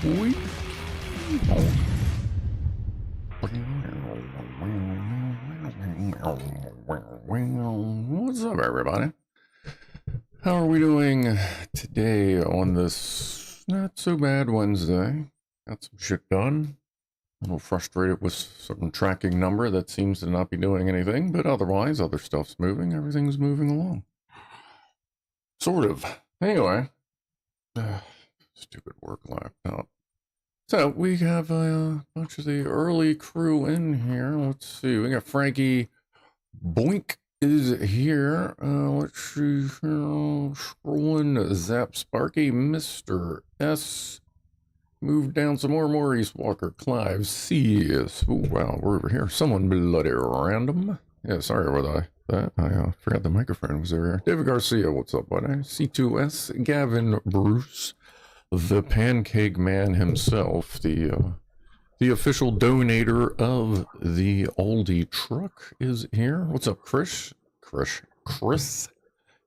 Whee! What's up, everybody? How are we doing today on this not so bad Wednesday? Got some shit done. A little frustrated with some tracking number that seems to not be doing anything, but otherwise, other stuff's moving. Everything's moving along. Sort of. Anyway. Stupid work laptop. So, we have a bunch of the early crew in here. Let's see. We got Frankie Boink is here. Let's see. Scrolling. Zap Sparky. Mr. S. Move down some more. Maurice Walker. Clive. CS. Oh, wow. We're over here. Someone bloody random. Yeah, sorry about that. I forgot the microphone was over here. David Garcia. What's up, buddy? C2S. Gavin Bruce. The Pancake Man himself, the official donator of the Aldi truck is here. What's up, Chris? Chris?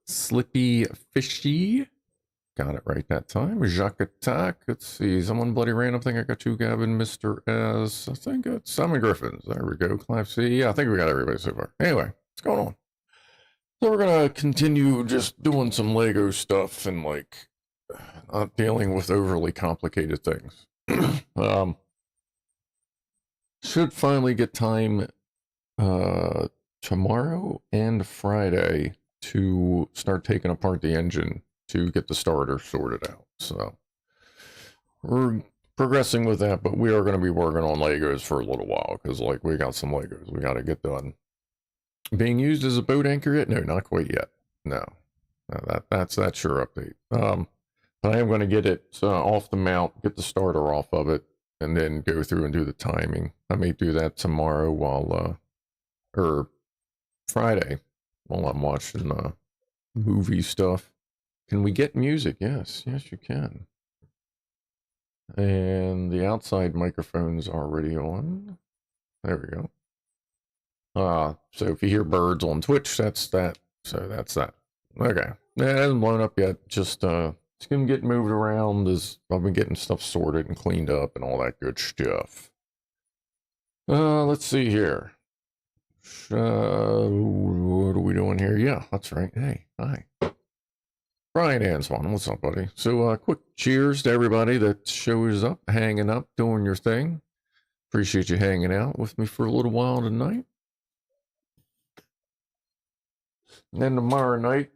Slippy Fishy. Got it right that time. Jacques Attack. Let's see. Someone bloody random. I think I got you, Gavin. Mr. S. I think it's Simon Griffins. There we go. Clive C. Yeah, I think we got everybody so far. Anyway, what's going on? So we're going to continue just doing some Lego stuff and like not dealing with overly complicated things. Should finally get time tomorrow and Friday to start taking apart the engine to get the starter sorted out. So we're progressing with that, but we are going to be working on Legos for a little while because like we got some Legos we got to get done. Being used as a boat anchor yet? No, not quite yet. No, that's your update. I am going to get it off the mount, get the starter off of it, and then go through and do the timing. I may do that tomorrow while, or Friday, while I'm watching movie stuff. Can we get music? Yes, you can. And the outside microphone's already on. There we go. So if you hear birds on Twitch, that's that. So that's that. Okay. It hasn't blown up yet. Just, it's gonna get moved around as I've been getting stuff sorted and cleaned up and all that good stuff. Let's see here. What are we doing here? Yeah, that's right. Hey, hi. Brian Answan, what's up, buddy? So, quick cheers to everybody that shows up, hanging up, doing your thing. Appreciate you hanging out with me for a little while tonight. And then tomorrow night,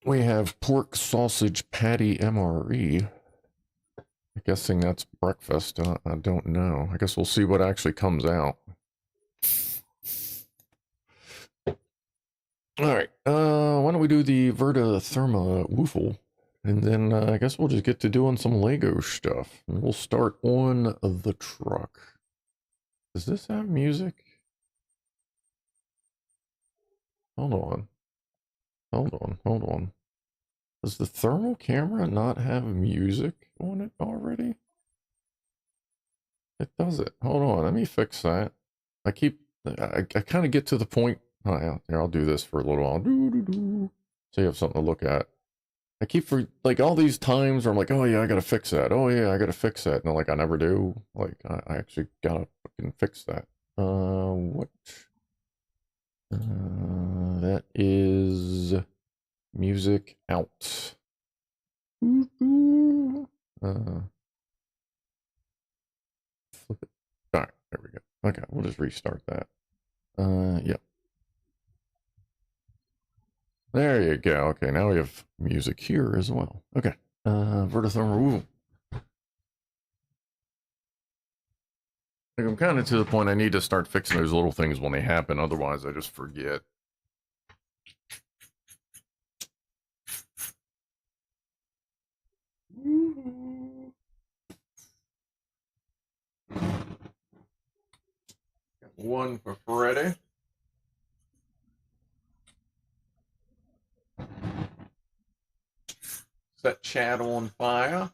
we have pork sausage patty MRE. I'm guessing that's breakfast. I don't know. I guess we'll see what actually comes out. All right. Why don't we do the Verta Therma Woofle? And then I guess we'll just get to doing some Lego stuff. And we'll start on the truck. Does this have music? Hold on. Does the thermal camera not have music on it already? It does it. Hold on, let me fix that. I kind of get to the point. Oh, yeah, here, I'll do this for a little while. So you have something to look at. I keep for like all these times where I'm like, oh yeah, I gotta fix that. Oh yeah, I gotta fix that. And like I never do. Like I actually gotta fucking fix that. What? That is music out. Flip it. All right, there we go. Okay, we'll just restart that. Yep. There you go. Okay, now we have music here as well. Okay. Vertithermal removal. Like I'm kind of to the point I need to start fixing those little things when they happen, otherwise I just forget. One for Friday. Set chat on fire.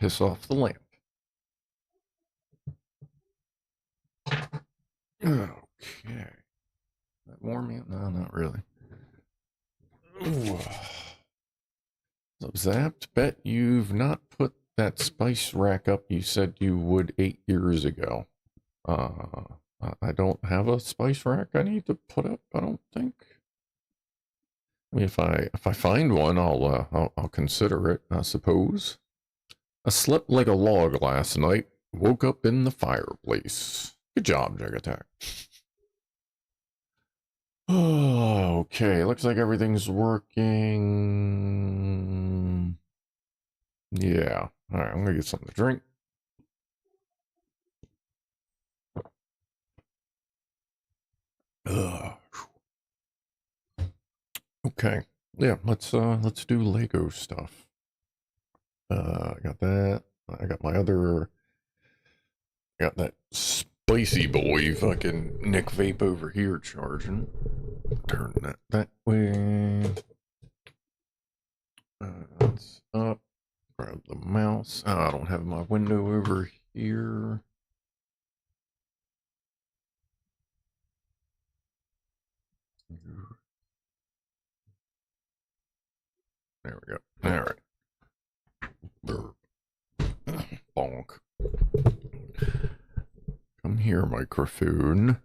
piss off the lamp. Okay. That warm yet? No, not really. Ooh. So Zapped, bet you've not put that spice rack up you said you would 8 years ago. I don't have a spice rack I need to put up, I don't think. I mean, if I find one, I'll consider it, I suppose. I slept like a log last night. Woke up in the fireplace. Good job, Jag Attack. Oh, okay, looks like everything's working. Yeah. All right, I'm gonna get something to drink. Ugh. Okay. Yeah, let's do Lego stuff. I got that. I got my other. Got that spicy boy fucking Nick Vape over here charging. Turn that way. That's up. Grab the mouse. I don't have my window over here. There we go. All right. Bonk. Come here, microphone.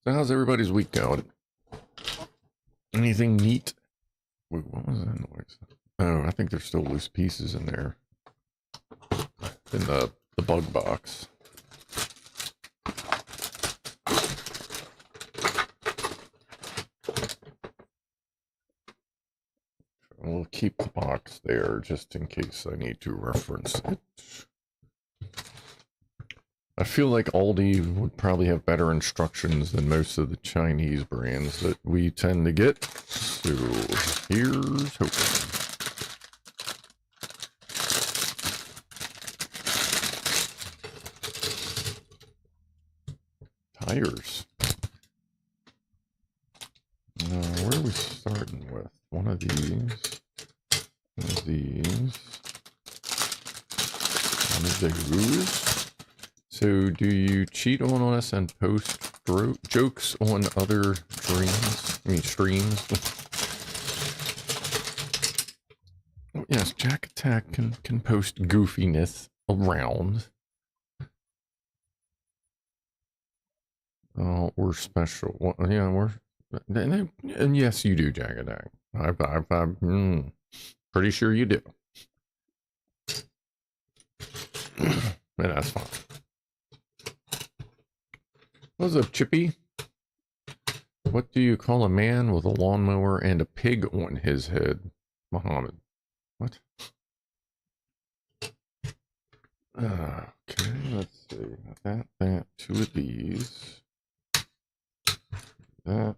So how's everybody's week going? Anything neat? Wait, what was that noise? Oh, I think there's still loose pieces in there. In the bug box. We'll keep the box there just in case I need to reference it. I feel like Aldi would probably have better instructions than most of the Chinese brands that we tend to get. So here's hoping. Tires. Where are we starting with? One of these. One of these. One of those. So, do you cheat on us and post jokes on other streams? Oh, yes, Jack Attack can post goofiness around. Oh, we're special. Well, yeah, we're... And yes, you do, Jack Attack. I'm pretty sure you do. And that's fine. What's up, Chippy? What do you call a man with a lawnmower and a pig on his head? Muhammad. What? Okay, let's see. That, two of these. That.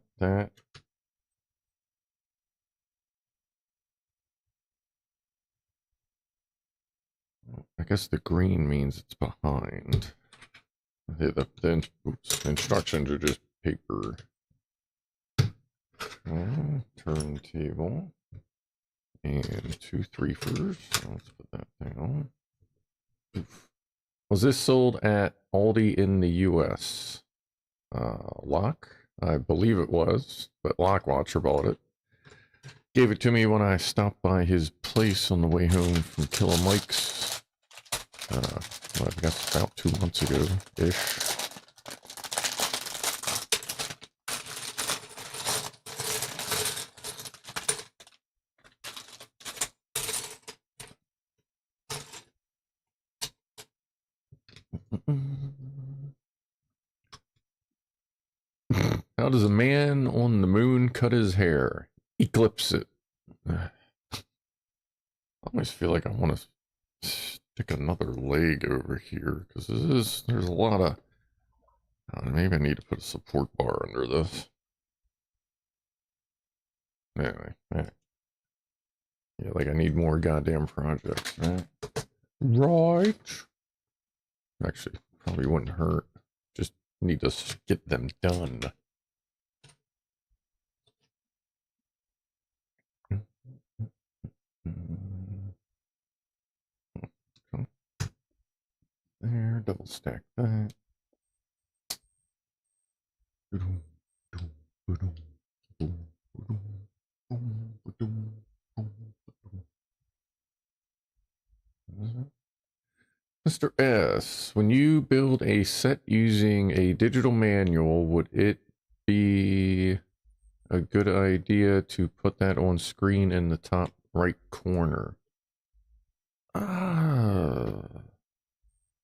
I guess the green means it's behind. The instructions are just paper. Turntable. And 2 3/4. Let's put that down. Oof. Was this sold at Aldi in the US? Lock? I believe it was, but Lockwatcher bought it. Gave it to me when I stopped by his place on the way home from Killer Mike's. Well, I guess about 2 months ago-ish. How does a man on the moon cut his hair? Eclipse it. I always feel like I want to stick another leg over here because there's a lot of... maybe I need to put a support bar under this. Anyway, yeah, like I need more goddamn projects, right? Right. Actually, probably wouldn't hurt. Just need to get them done. There, double stack that. Mr. S, when you build a set using a digital manual, would it be a good idea to put that on screen in the top right corner?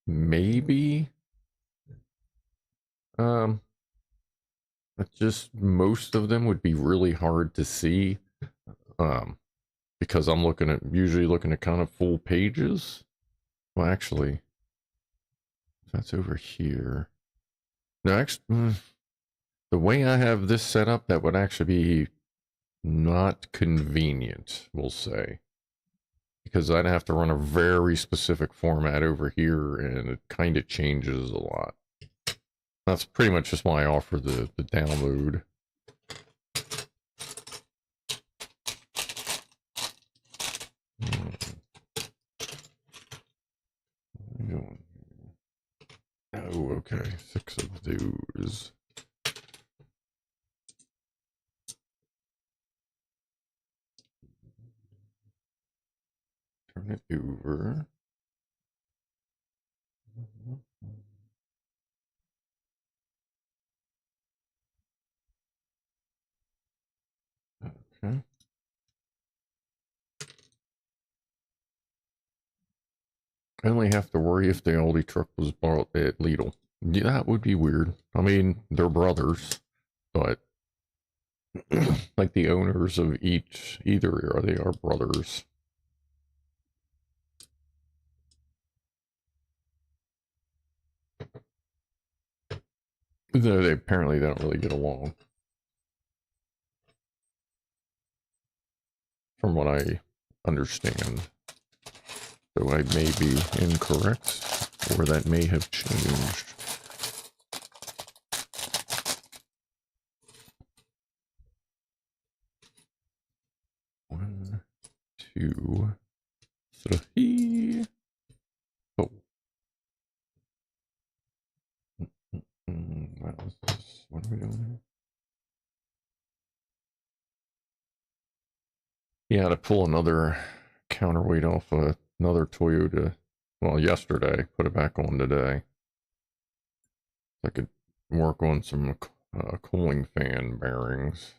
Maybe. But just most of them would be really hard to see. Because I'm usually looking at kind of full pages. Well, actually, that's over here. No, actually, the way I have this set up, that would actually be not convenient, we'll say. Because I'd have to run a very specific format over here, and it kind of changes a lot. That's pretty much just why I offer the download. Oh, okay. 6 of those. Turn it over. Okay. I only have to worry if the Aldi truck was bought at Lidl. Yeah, that would be weird. I mean, they're brothers, but like the owners of either they are brothers. Though they apparently don't really get along. From what I understand. Though I may be incorrect, or that may have changed. One, two, three. Oh. What was this? What are we doing here? Yeah, to pull another counterweight off another Toyota. Well, yesterday. Put it back on today. I could work on some cooling fan bearings.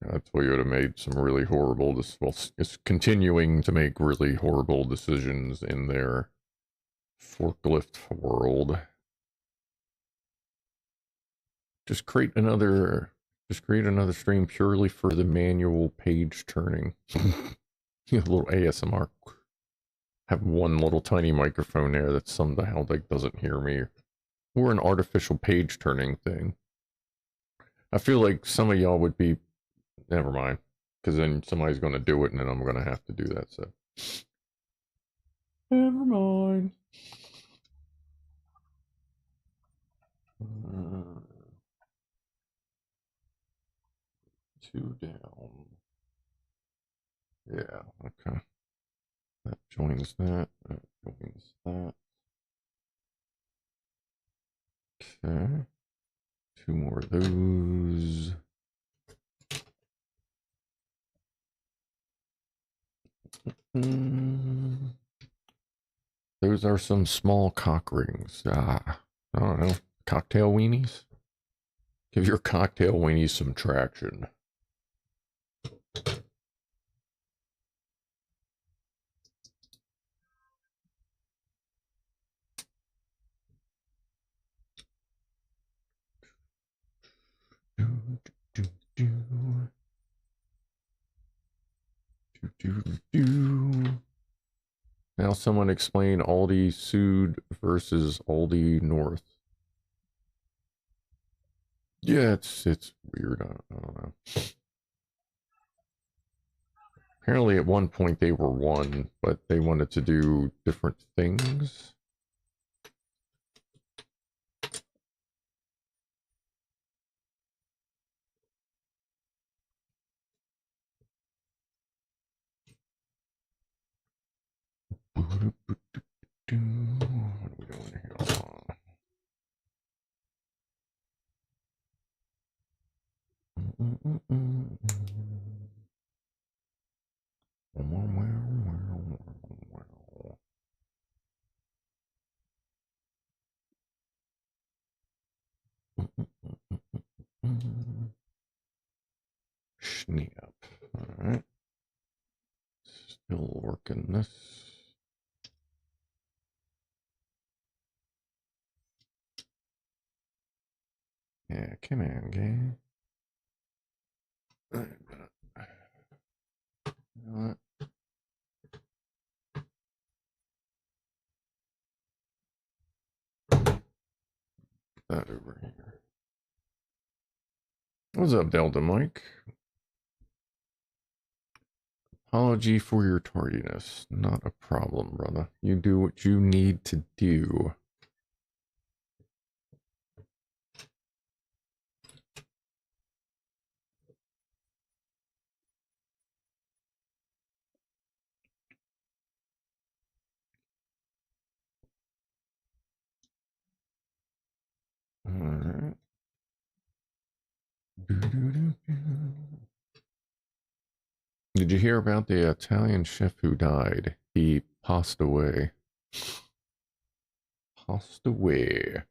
Toyota made some really horrible, it's continuing to make really horrible decisions in their forklift world. Just create another stream purely for the manual page turning. A little ASMR. Have one little tiny microphone there that somehow like doesn't hear me. Or an artificial page turning thing. I feel like some of y'all would be, never mind, because then somebody's going to do it and then I'm going to have to do that, so. Never mind. Two down. Yeah, okay. That joins that. That joins that. Okay. 2 more of those. Those are some small cock rings. I don't know. Cocktail weenies? Give your cocktail weenies some traction. Now someone explain Aldi Sud versus Aldi North. Yeah, it's weird. I don't know. Apparently at one point they were one, but they wanted to do different things. What are we doing here? Snap. All right. Still working this. Yeah, come on, gang. You know what? That over here. What's up, Delta Mike? Apology for your tardiness. Not a problem, brother. You do what you need to do. All right. Did you hear about the Italian chef who died? He passed away. Passed away.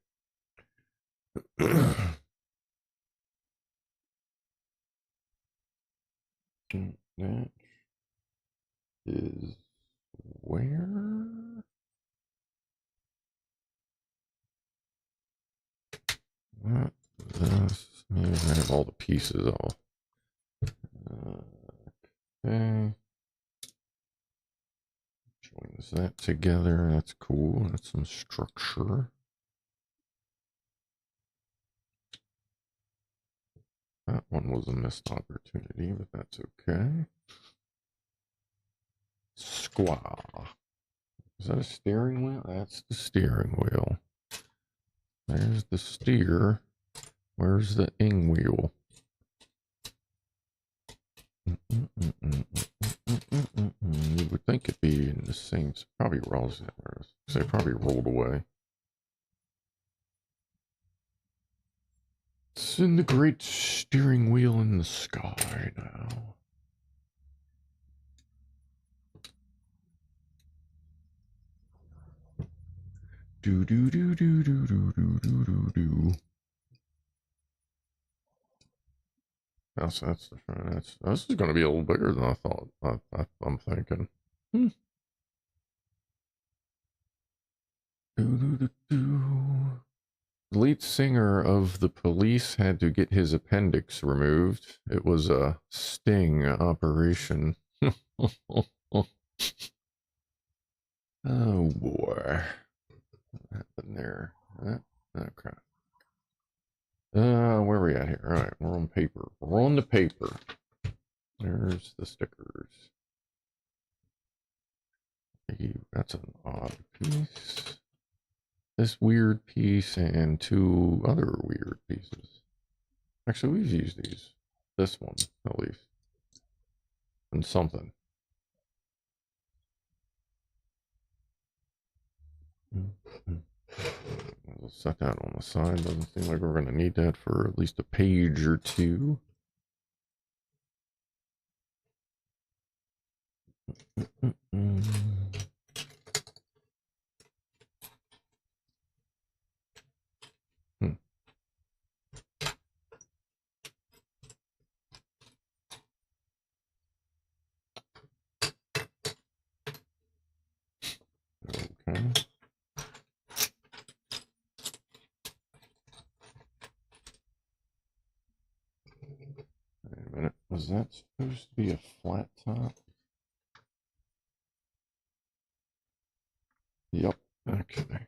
That is where? What this? Maybe I have all the pieces off. Okay. Joins that together. That's cool. That's some structure. That one was a missed opportunity, but that's okay. Squaw. Is that a steering wheel? That's the steering wheel. There's the steer. Where's the ing wheel? You would think it'd be in the same. Probably rolls. They probably rolled away. It's in the great steering wheel in the sky now. Do do do do do do do do do do. That's the front. This is going to be a little bigger than I thought. I'm thinking. Do do do do. The lead singer of The Police had to get his appendix removed. It was a sting operation. Oh boy. What happened there? Oh crap. Where are we at here? Alright, we're on paper. We're on the paper. There's the stickers. That's an odd piece. This weird piece and two other weird pieces. Actually, we've used these. This one, at least. And something. We'll set that on the side. Doesn't seem like we're going to need that for at least a page or two. Okay. Wait a minute. Was that supposed to be a flat top? Yep. Okay.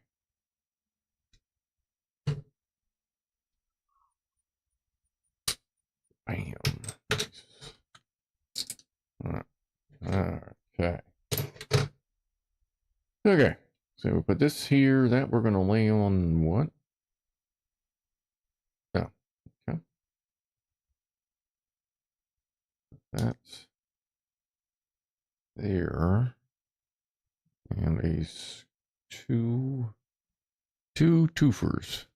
Bam. Okay. Okay. So we put this here. That we're going to lay on what? Oh. Okay. That's there. And two twofers.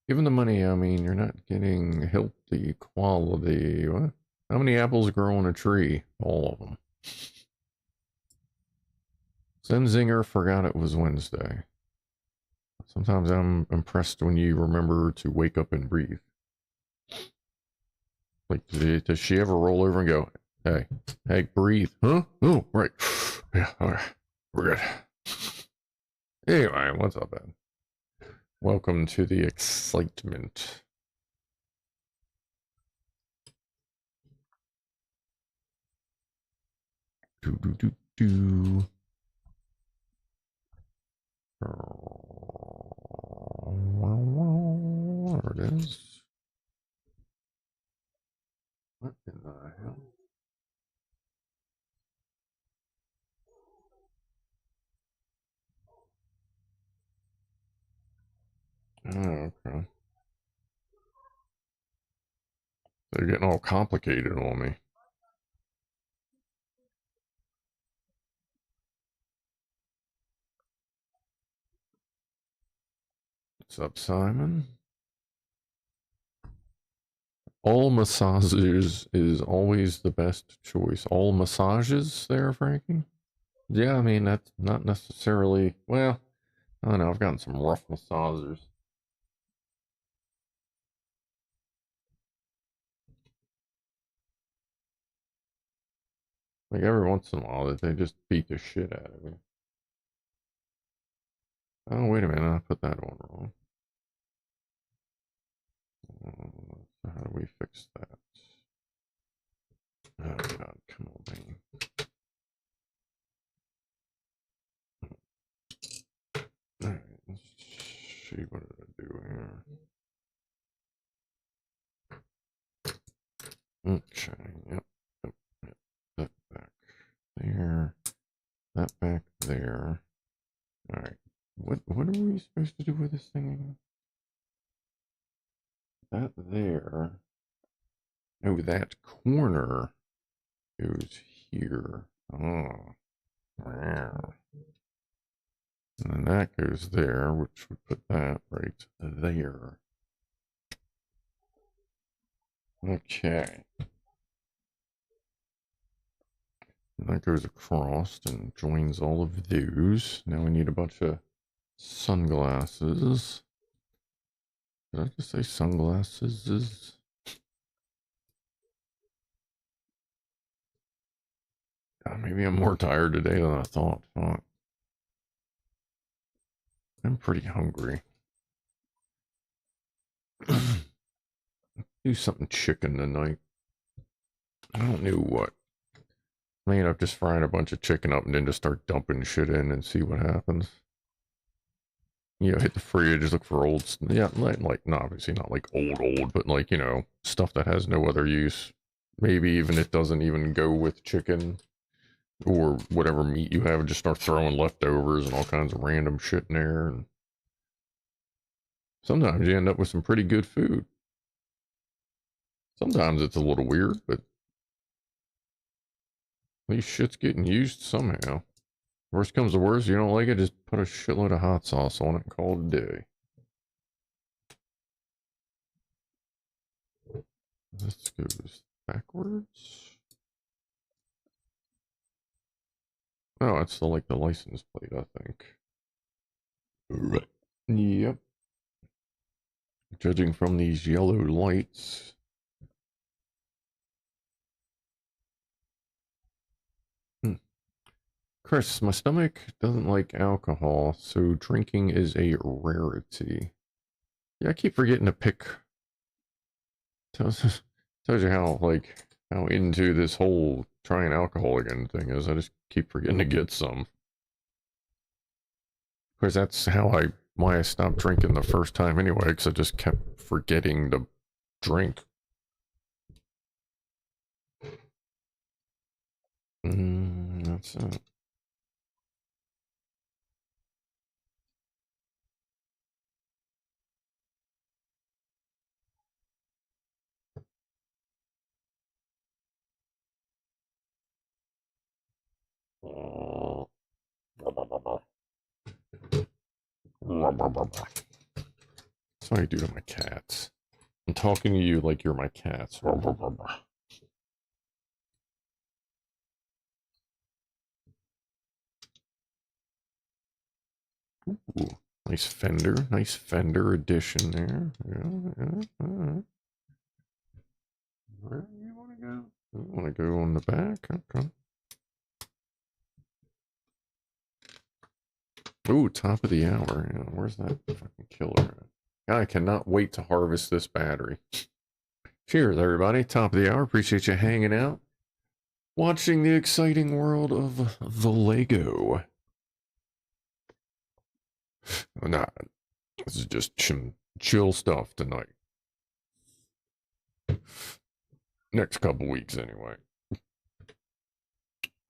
Given the money, I mean, you're not getting healthy quality. What? How many apples grow on a tree? All of them. Zenzinger forgot it was Wednesday. Sometimes I'm impressed when you remember to wake up and breathe. Like, does she ever roll over and go, hey, breathe? Huh? Oh, right. Yeah, all right. We're good. Anyway, what's up, Ben? Welcome to the excitement. There it is. What in the hell? Oh, okay. They're getting all complicated on me. What's up, Simon? All massages is always the best choice. All massages there, Frankie? Yeah, I mean, that's not necessarily... Well, I don't know. I've gotten some rough massagers. Like, every once in a while, they just beat the shit out of me. Oh, wait a minute. I put that on wrong. So how do we fix that? Oh, God. Come on, man. Alright, let's see. What did I do here? Okay, yep. That back there. That back there. Alright. What are we supposed to do with this thing again? That there. Oh, that corner goes here. Oh. Wow. And then that goes there, which would put that right there. Okay. And that goes across and joins all of those. Now we need a bunch of sunglasses. Did I just say sunglasses? God, maybe I'm more tired today than I thought. Fuck. I'm pretty hungry. Do something chicken tonight. I don't know what. I mean, I've just frying a bunch of chicken up and then just start dumping shit in and see what happens. You know, hit the fridge, look for old, yeah, like, no, obviously not like old, but like, you know, stuff that has no other use. Maybe even it doesn't even go with chicken or whatever meat you have, just start throwing leftovers and all kinds of random shit in there. And sometimes you end up with some pretty good food. Sometimes it's a little weird, but at least shit's getting used somehow. Worst comes to worst, you don't like it, just put a shitload of hot sauce on it and call it a day. This goes backwards. Oh, it's like the license plate, I think. Right. Yep. Judging from these yellow lights. Chris, my stomach doesn't like alcohol, so drinking is a rarity. Yeah, I keep forgetting to pick. Tells you how, like, how into this whole trying alcohol again thing is. I just keep forgetting to get some. Because that's why I stopped drinking the first time anyway, because I just kept forgetting to drink. That's it. That's what I do to my cats. I'm talking to you like you're my cats. Ooh, nice Fender edition there. Yeah. Where do you want to go? You want to go on the back? Okay. Ooh, top of the hour. Yeah, where's that fucking killer at? I cannot wait to harvest this battery. Cheers, everybody. Top of the hour. Appreciate you hanging out. Watching the exciting world of the Lego. Nah, this is just chill stuff tonight. Next couple weeks, anyway.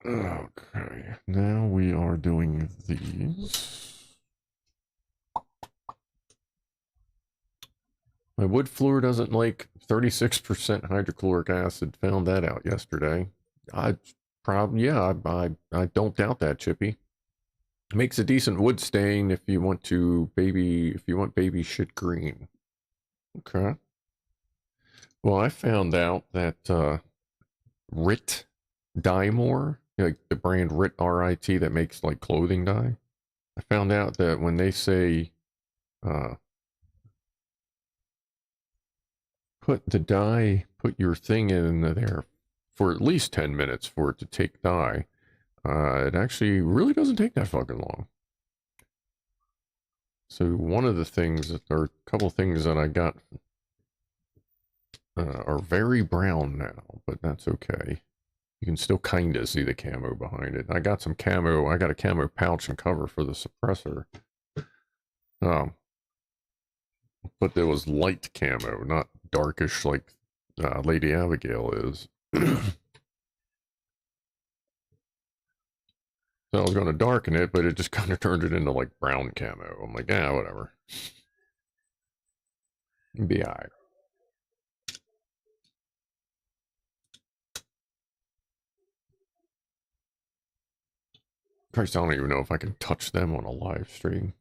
Okay, now we are doing these. My wood floor doesn't like 36% hydrochloric acid. Found that out yesterday. I don't doubt that, Chippy. Makes a decent wood stain if you want baby shit green. Okay. Well, I found out that RIT Dye More, like the brand RIT R-I-T that makes like clothing dye. I found out that when they say put your thing in there for at least 10 minutes for it to take dye, it actually really doesn't take that fucking long. So one of the things, or a couple things that I got are very brown now, but that's okay. You can still kind of see the camo behind it. I got some camo. I got a camo pouch and cover for the suppressor. But there was light camo, not darkish like Lady Abigail is. So I was going to darken it, but it just kind of turned it into like brown camo. I'm like, yeah, whatever. Be alright. Christ, I don't even know if I can touch them on a live stream.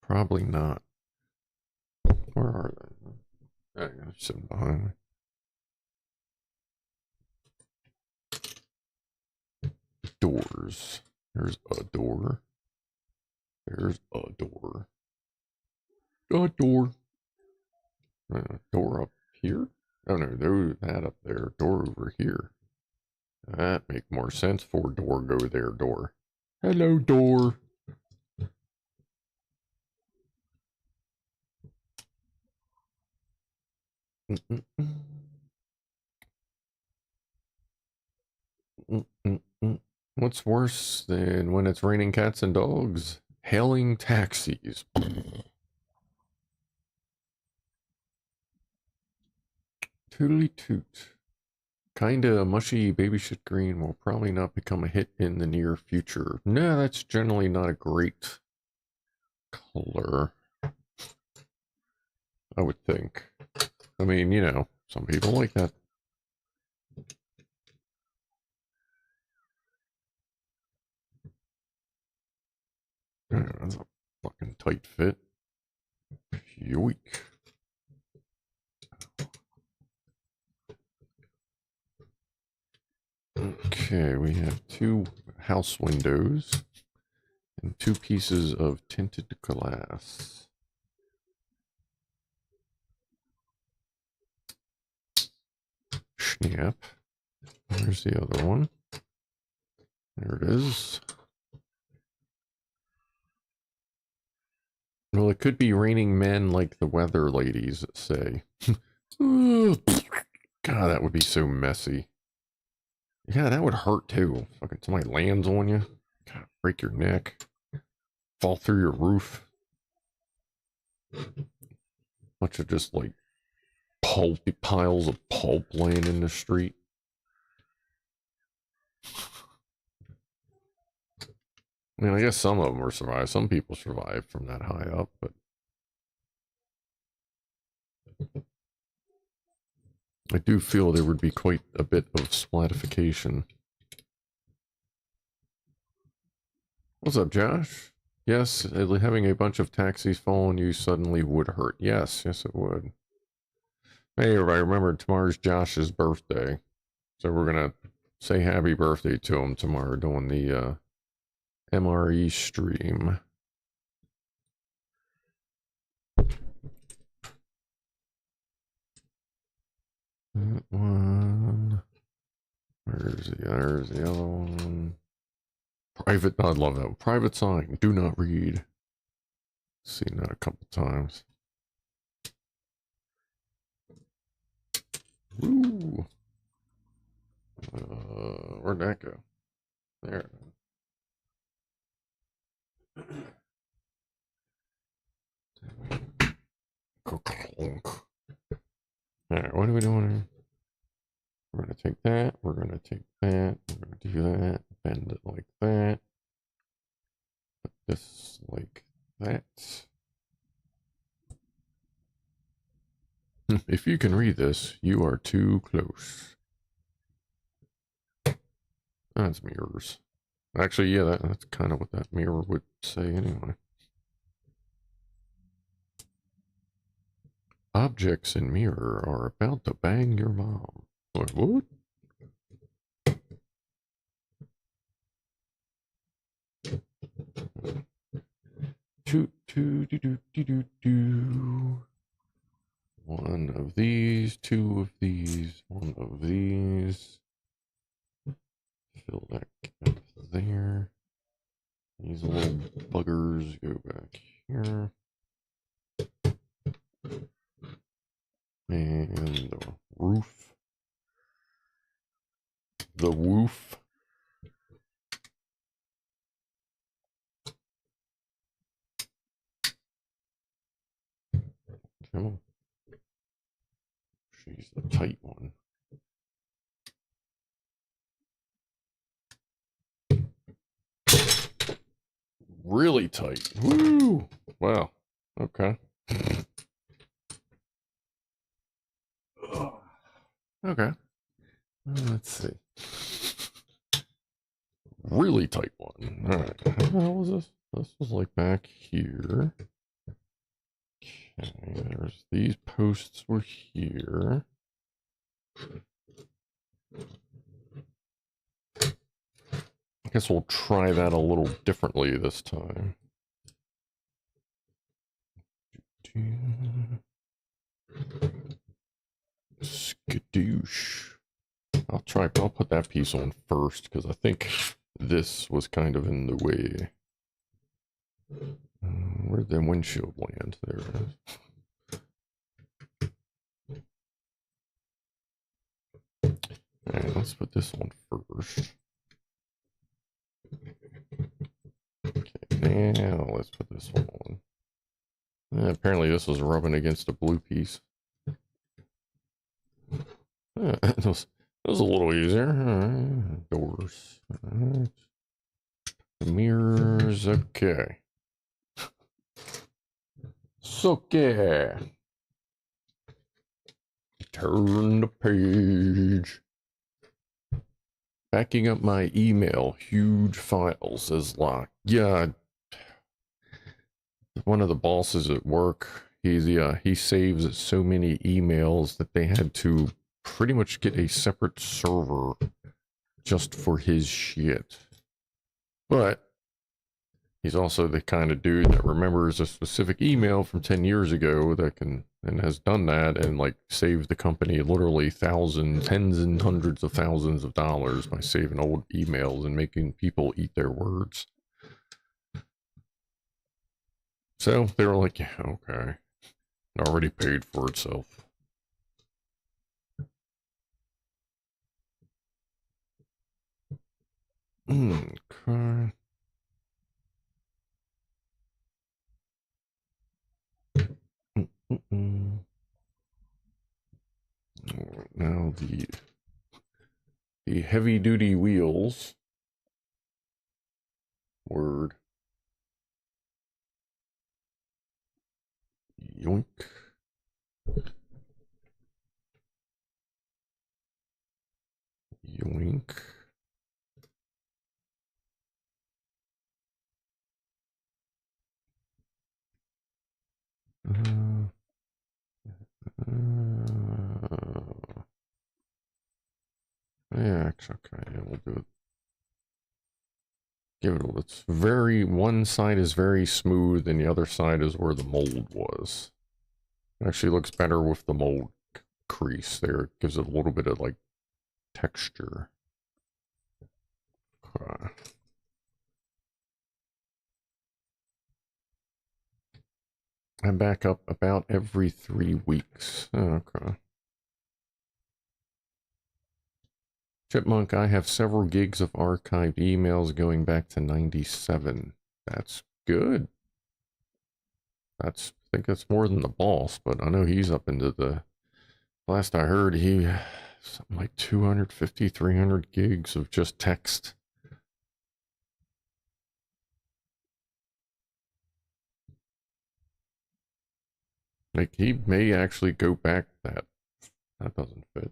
Probably not. Where are they? There you go, sitting behind me. Doors. There's a door. There's a door. A door. Door up here? Oh no, that up there. Door over here. That make more sense for door go there door. Hello door. What's worse than when it's raining cats and dogs? Hailing taxis. Tootly toot. Kinda mushy baby shit green will probably not become a hit in the near future. No, that's generally not a great color, I would think. I mean, you know, some people like that. Yeah, that's a fucking tight fit. Yoink. Okay, we have 2 house windows and 2 pieces of tinted glass. Snap. There's the other one. There it is. Well, it could be raining men like the weather ladies say. God, that would be so messy. Yeah, that would hurt too. Fucking somebody lands on you. God, break your neck. Fall through your roof. Bunch of just like pulpy piles of pulp laying in the street. I mean, I guess some of them were survived. Some people survived from that high up, but I do feel there would be quite a bit of splatification. What's up, Josh? Yes, having a bunch of taxis following you suddenly would hurt. Yes, yes, it would. Hey, everybody, remember tomorrow's Josh's birthday. So we're going to say happy birthday to him tomorrow doing the MRE stream. That one. There's the other one. Private, I love that. Private sign, do not read. Seen that a couple times. Ooh. Where'd that go? There. Alright, what are we doing here? We're going to take that, we're going to take that, we're going to do that, bend it like that, put this like that. If you can read this, you are too close. That's mirrors. Actually, yeah, that's kind of what that mirror would say anyway. Objects in mirror are about to bang your mom. Like, what? One of these, two of these, one of these. Fill that gap there. These little buggers go back here. And the roof. The woof. Come on. She's the tight one. Really tight. Woo! Wow. Okay. Okay. Let's see. Really tight one. Alright. How the hell was this? This was like back here. Okay, there's these posts were here. I guess we'll try that a little differently this time. Skadoosh. I'll put that piece on first because I think this was kind of in the way. Where'd the windshield land? There it is. Alright, let's put this on first. Okay, now let's put this one on. Apparently this was rubbing against a blue piece. It was a little easier. Alright, doors. Alright. Mirrors, okay. Okay. Turn the page. Backing up my email, huge files is locked. Yeah, one of the bosses at work, he saves so many emails that they had to pretty much get a separate server just for his shit. But he's also the kind of dude that remembers a specific email from 10 years ago that and has done that and like saved the company literally tens and hundreds of thousands of dollars by saving old emails and making people eat their words. So they were like, yeah, okay. It already paid for itself. Okay. Now the heavy duty wheels. Word. Yoink. Yoink. cracks. Okay, yeah, we'll do it. Give it a, it's very, one side is very smooth and the other side is where the mold was. It actually looks better with the mold crease there. It gives it a little bit of like texture. Okay. I back up about every 3 weeks. Okay. Chipmunk, I have several gigs of archived emails going back to 97. That's good. I think that's more than the boss, but I know he's up into the, last I heard, he, something like 250, 300 gigs of just text. Like, he may actually go back that. That doesn't fit.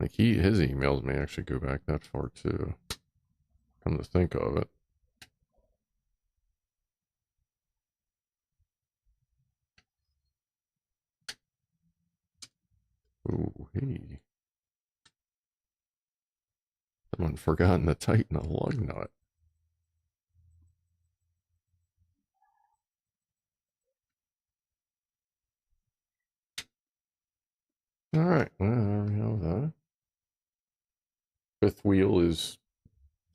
Like his emails may actually go back that far too. Come to think of it. Ooh, hey. Someone forgotten to tighten a lug nut. Alright, well, we have that. Fifth wheel is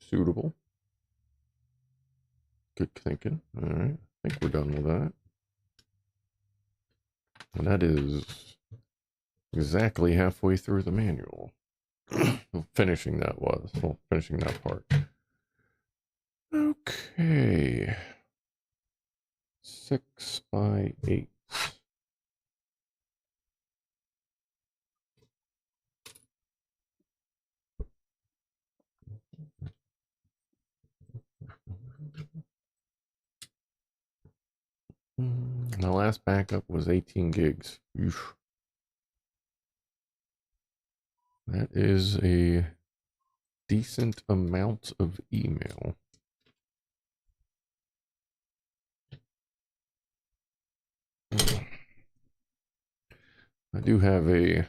suitable. Good thinking. Alright, I think we're done with that. And that is exactly halfway through the manual. Finishing that was. Well, finishing that part. Okay. 6 by 8. My last backup was 18 gigs. Oof. That is a decent amount of email. I do have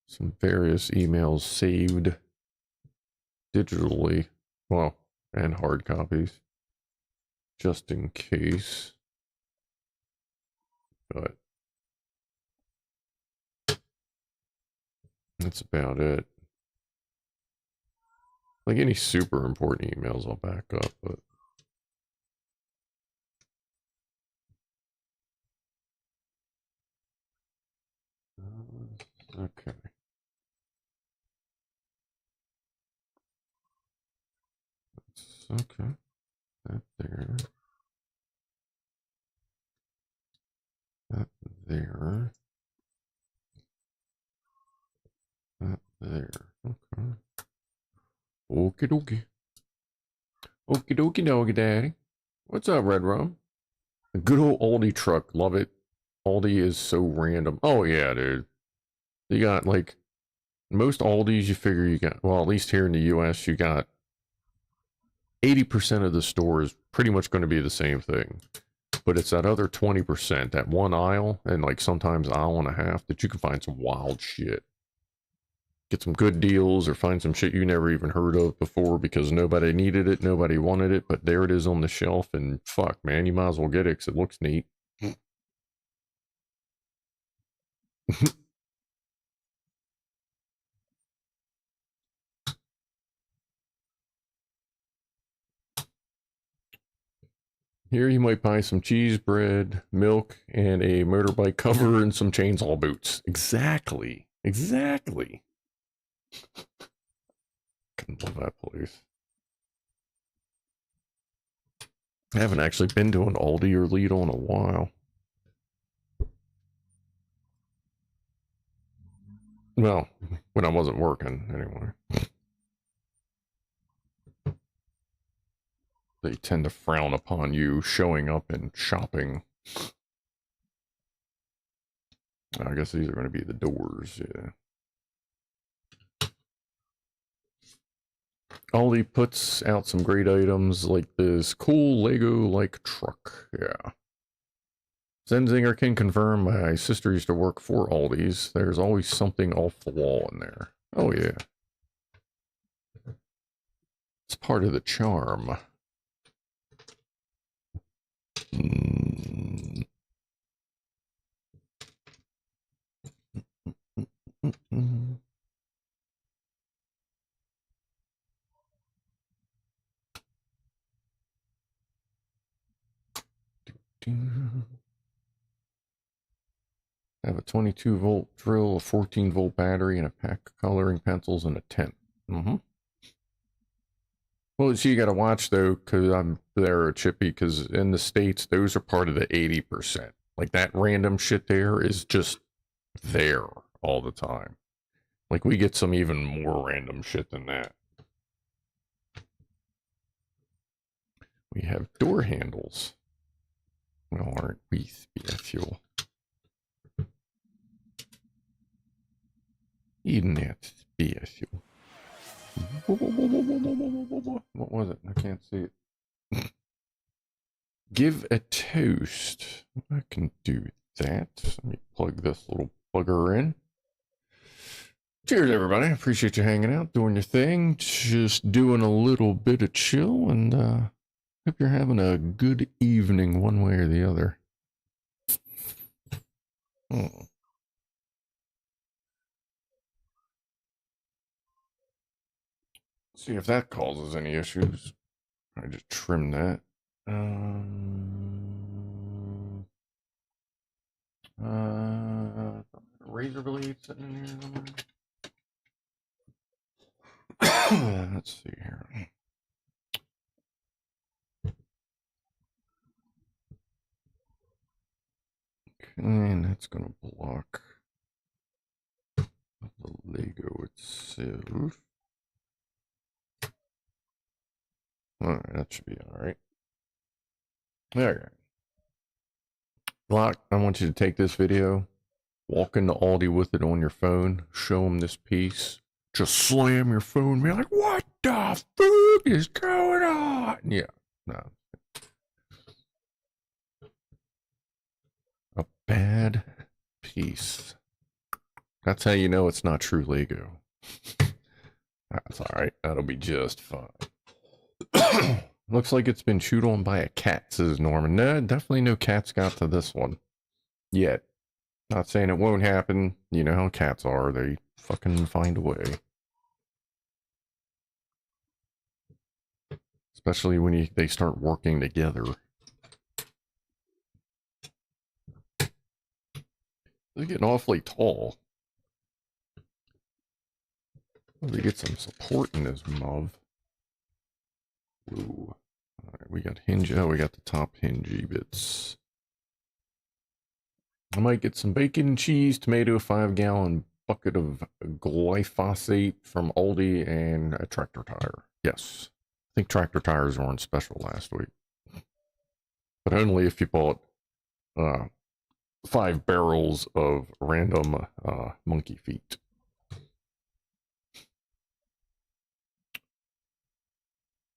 some various emails saved digitally, well, and hard copies, just in case. But that's about it. Like any super important emails, I'll back up, but okay. Okay. That there. That there. That there. Okay. Okie dokie. Okie dokie dokie daddy. What's up, Red Rum? A good old Aldi truck. Love it. Aldi is so random. Oh, yeah, dude. You got, like, most Aldis you figure you got, well, at least here in the US, you got 80% of the store is pretty much going to be the same thing. But it's that other 20%, that one aisle, and, like, sometimes aisle and a half, that you can find some wild shit. Get some good deals or find some shit you never even heard of before because nobody needed it, nobody wanted it, but there it is on the shelf, and fuck, man, you might as well get it because it looks neat. Here you might buy some cheese bread, milk, and a motorbike cover and some chainsaw boots. Exactly. Exactly. Couldn't love that place. I haven't actually been to an Aldi or Lidl in a while. Well, when I wasn't working, anyway. They tend to frown upon you showing up and shopping. I guess these are going to be the doors, yeah. Aldi puts out some great items like this cool Lego-like truck, yeah. Zenzinger can confirm my sister used to work for Aldi's. There's always something off the wall in there. Oh, yeah. It's part of the charm. I have a 22-volt drill, a 14-volt battery, and a pack of coloring pencils and a tent. Well, so you got to watch, though, because I'm there, Chippy, because in the States, those are part of the 80%. Like, that random shit there is just there all the time. Like, we get some even more random shit than that. We have door handles. Well, aren't we special? Isn't that special? What was it? I can't see it. Give a toast. I can do that. Let me plug this little bugger in. Cheers, everybody. Appreciate you hanging out, doing your thing. Just doing a little bit of chill, and hope you're having a good evening one way or the other. See if that causes any issues. I just trim that. Razor blade sitting in here somewhere. Let's see here. And that's gonna block the Lego itself. Alright, that should be alright. Alright. Block, I want you to take this video, walk into Aldi with it on your phone, show them this piece, just slam your phone, be like, what the fuck is going on? Yeah, no. A bad piece. That's how you know it's not true Lego. That's alright, that'll be just fine. Looks like it's been chewed on by a cat, says Norman. No, definitely no cats got to this one. Yet. Not saying it won't happen. You know how cats are. They fucking find a way. Especially when they start working together. They're getting awfully tall. They get some support in this mov. Ooh. Alright, we got hinge. Oh, we got the top hingy bits. I might get some bacon, cheese, tomato, 5-gallon bucket of glyphosate from Aldi, and a tractor tire. Yes. I think tractor tires were on special last week. But only if you bought 5 barrels of random monkey feet.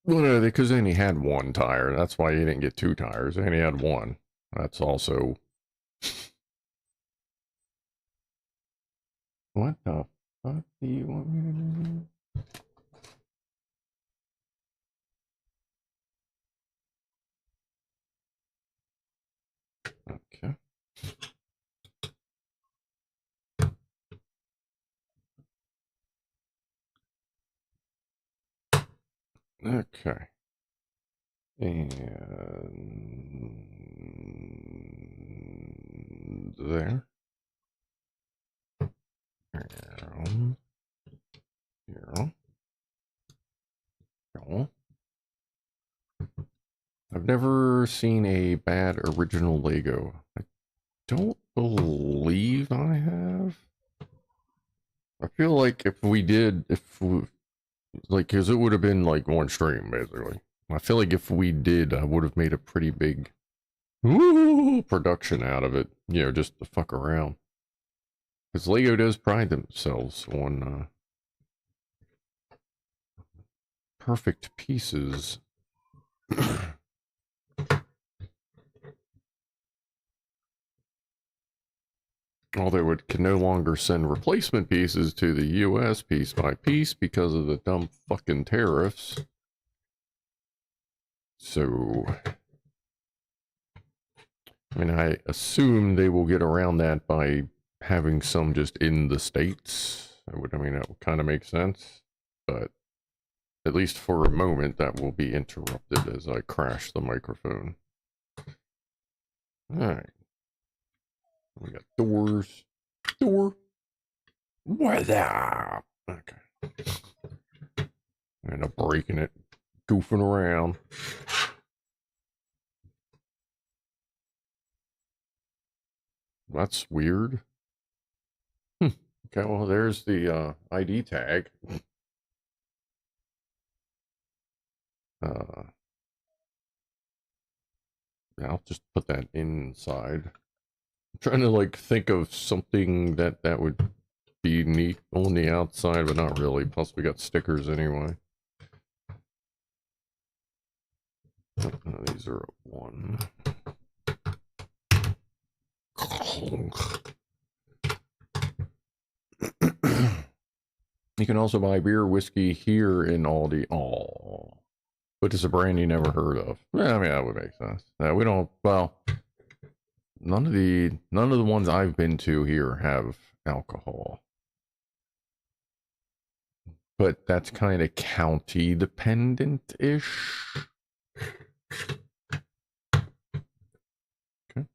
Well, no, because they only had 1 tire. That's why you didn't get 2 tires. They only had 1. That's also... What the fuck do you want me to do? Okay. Okay. And there. Here. I've never seen a bad original Lego. I don't believe I have. I feel like if we did, like, because it would have been like one stream, basically. I feel like if we did, I would have made a pretty big production out of it, you know, just to fuck around. Because Lego does pride themselves on perfect pieces. Although it can no longer send replacement pieces to the US piece by piece because of the dumb fucking tariffs. So, I mean, I assume they will get around that by having some just in the States. I mean, that would kind of make sense. But at least for a moment, that will be interrupted as I crash the microphone. Alright. We got doors. Door. What up? Okay. I end up breaking it, goofing around. That's weird. Okay, well, there's the ID tag. Yeah, I'll just put that inside. I'm trying to like think of something that would be neat on the outside, but not really. Plus, we got stickers anyway. These are one. You can also buy beer, whiskey here in Aldi. Oh, but it's a brand you never heard of. Yeah, I mean, that would make sense. We don't. Well, none of the ones I've been to here have alcohol, but that's kind of county dependent ish. Okay.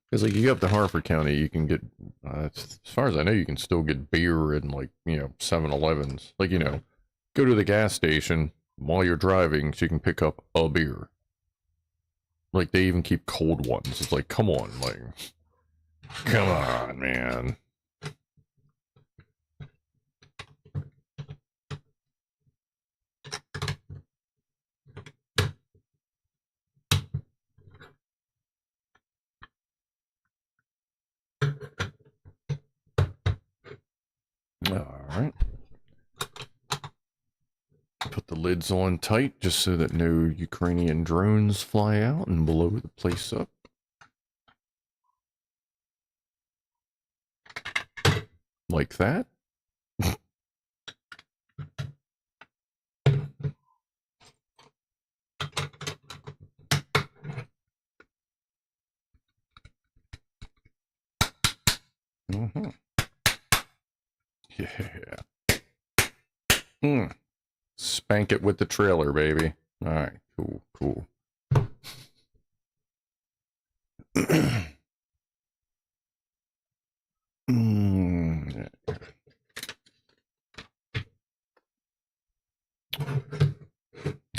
Because like you go up to Harford County, you can get, as far as I know, you can still get beer in like 7-Elevens. Like go to the gas station while you're driving, so you can pick up a beer. Like they even keep cold ones. It's like, come on, like, come on, man. All right. Put the lids on tight just so that no Ukrainian drones fly out and blow the place up. Like that. Yeah. Spank it with the trailer, baby. All right, cool.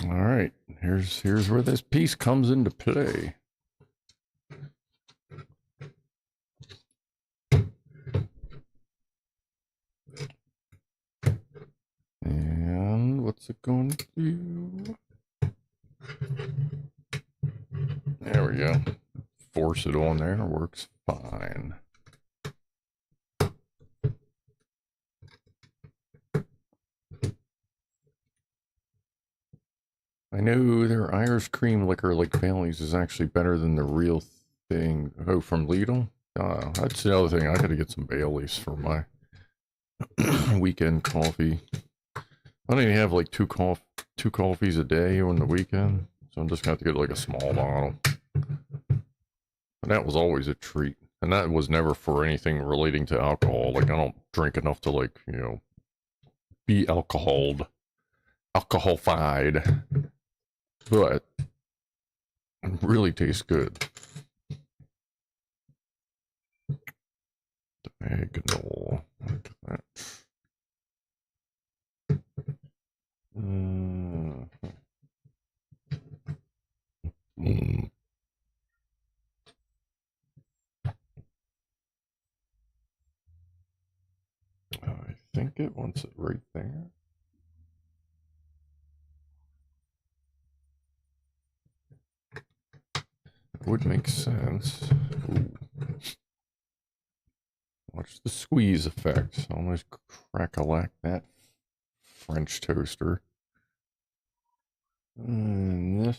All right, here's where this piece comes into play. And what's it going to do? There we go. Force it on there. Works fine. I know their Irish cream liquor, like Bailey's, is actually better than the real thing. Oh, from Lidl? That's the other thing. I gotta get some Bailey's for my weekend coffee. I don't even have like two coffees a day on the weekend, so I'm just gonna have to get like a small bottle. And that was always a treat. And that was never for anything relating to alcohol. Like, I don't drink enough to, like, be alcoholified. But it really tastes good. Diagonal. Like that. I think it wants it right there. Would make sense. Ooh. Watch the squeeze effect. Almost crack-a-lack that French toaster. And this.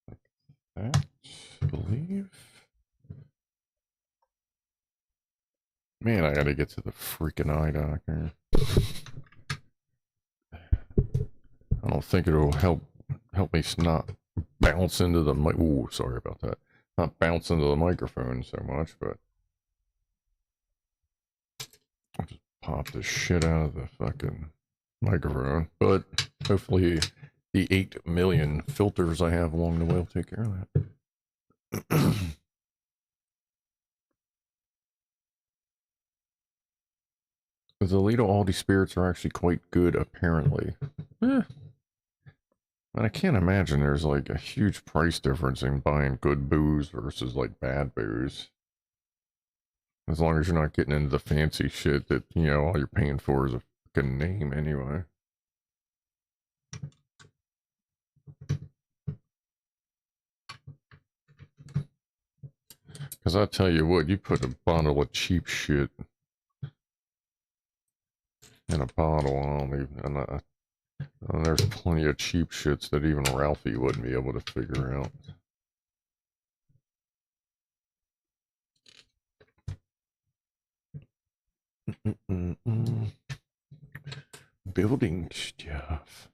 Like that, I believe. Man, I gotta get to the freaking eye doctor. I don't think it'll help me not bounce into the mic. Ooh, sorry about that. Not bounce into the microphone so much, but I'll just pop the shit out of the fucking microphone. But hopefully the 8 million filters I have along the way will take care of that. Because the Alito Aldi spirits are actually quite good, apparently. And I can't imagine there's like a huge price difference in buying good booze versus like bad booze. As long as you're not getting into the fancy shit that, you know, all you're paying for is a fucking name anyway. Because I tell you what, you put a bottle of cheap shit in a bottle, and there's plenty of cheap shits that even Ralphie wouldn't be able to figure out. Building stuff.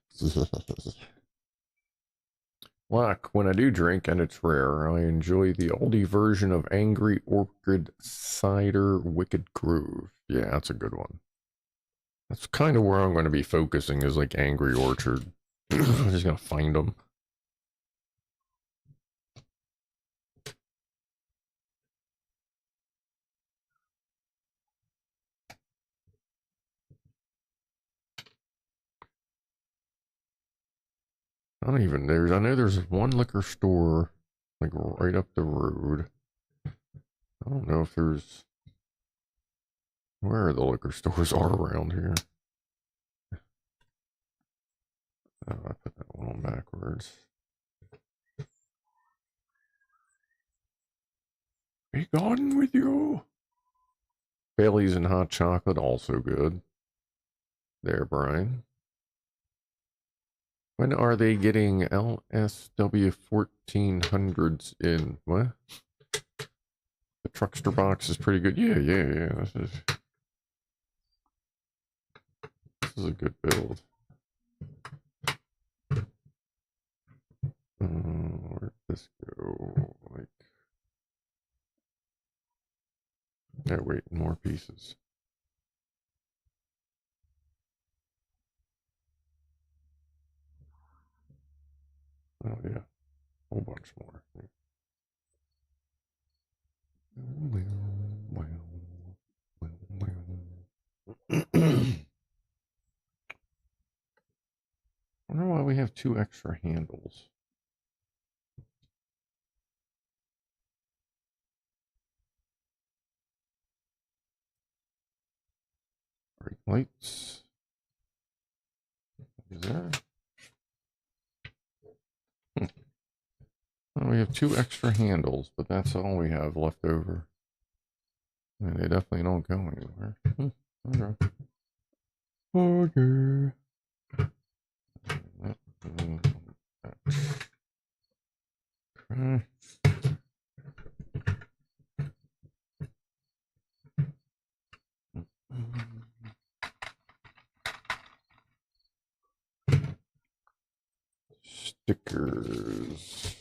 Luck, when I do drink, and it's rare, I enjoy the Aldi version of Angry Orchid Cider Wicked Groove. Yeah, that's a good one. That's kind of where I'm going to be focusing, is like Angry Orchard. I'm just going to find them. I don't even, I know there's one liquor store, like right up the road. I don't know if there's, where the liquor stores are around here. Oh, I put that one on backwards. Be gone with you. Bailey's and hot chocolate, also good. There, Brian. When are they getting LSW 1400s in? What? The Truckster box is pretty good. Yeah. This is a good build. Where'd this go? Like, yeah, wait, more pieces. Oh yeah, a whole bunch more. I wonder why we have 2 extra handles. Brake lights. Is there? Well, we have 2 extra handles, but that's all we have left over. And they definitely don't go anywhere. Okay. Okay. Stickers.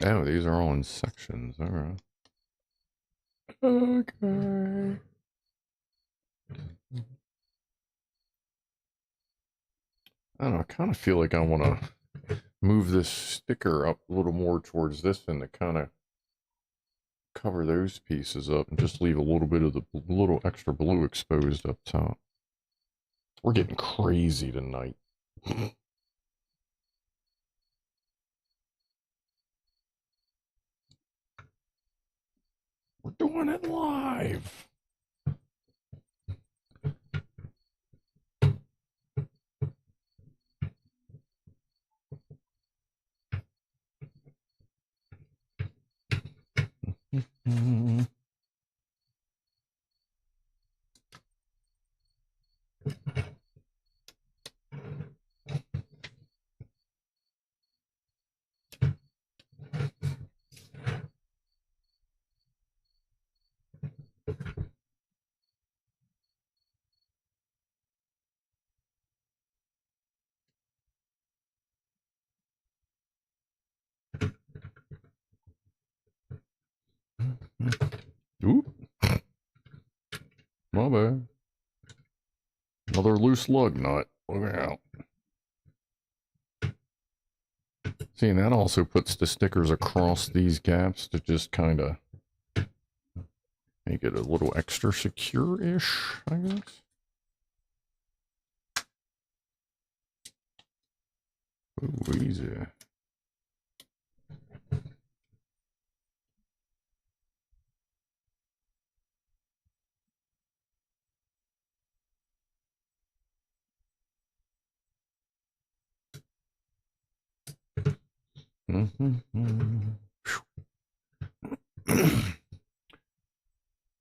Oh, these are all in sections. All right. Okay. I don't know. I kind of feel like I want to move this sticker up a little more towards this and to kind of cover those pieces up and just leave a little bit of the little extra blue exposed up top. We're getting crazy tonight. We're doing it live. Oop. My bad. Another loose lug nut. Look out. See, and that also puts the stickers across these gaps to just kind of make it a little extra secure-ish, I guess. Oh, easy.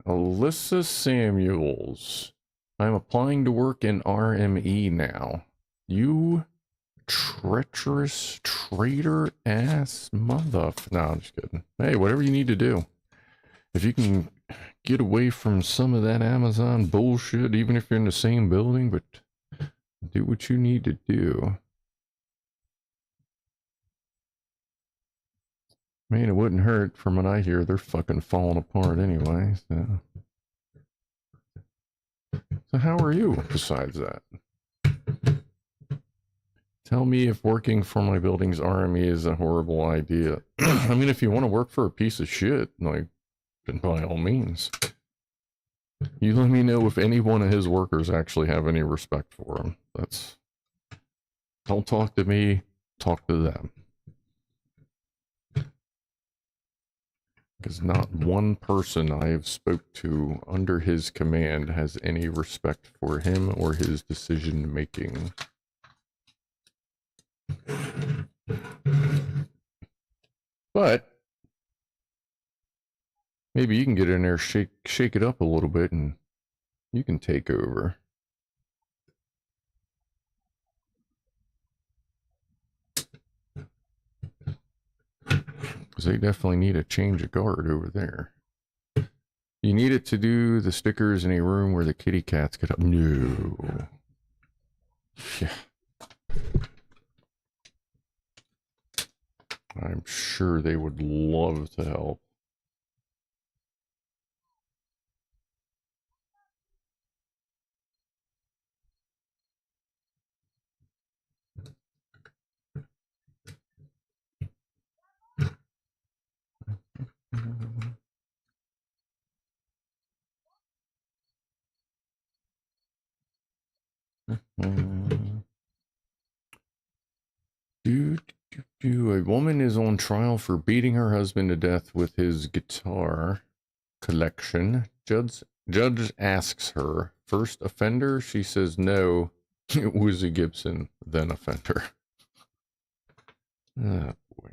Alyssa Samuels. I'm applying to work in RME now. You treacherous traitor ass mother. No, I'm just kidding. Hey, whatever you need to do. If you can get away from some of that Amazon bullshit, even if you're in the same building, but do what you need to do. Man, it wouldn't hurt. From what I hear, they're fucking falling apart anyway. So how are you besides that? Tell me if working for my building's RME is a horrible idea. I mean, if you want to work for a piece of shit, like, then by all means. You let me know if any one of his workers actually have any respect for him. That's... Don't talk to me, talk to them. Because not one person I have spoke to under his command has any respect for him or his decision making. But maybe you can get in there, shake it up a little bit, and you can take over. Because they definitely need a change of guard over there. You need it to do the stickers in a room where the kitty cats get up. No. Yeah. I'm sure they would love to help. A woman is on trial for beating her husband to death with his guitar collection. Judge asks her, first offender? She says no, it was a Gibson, then offender. Oh, boy.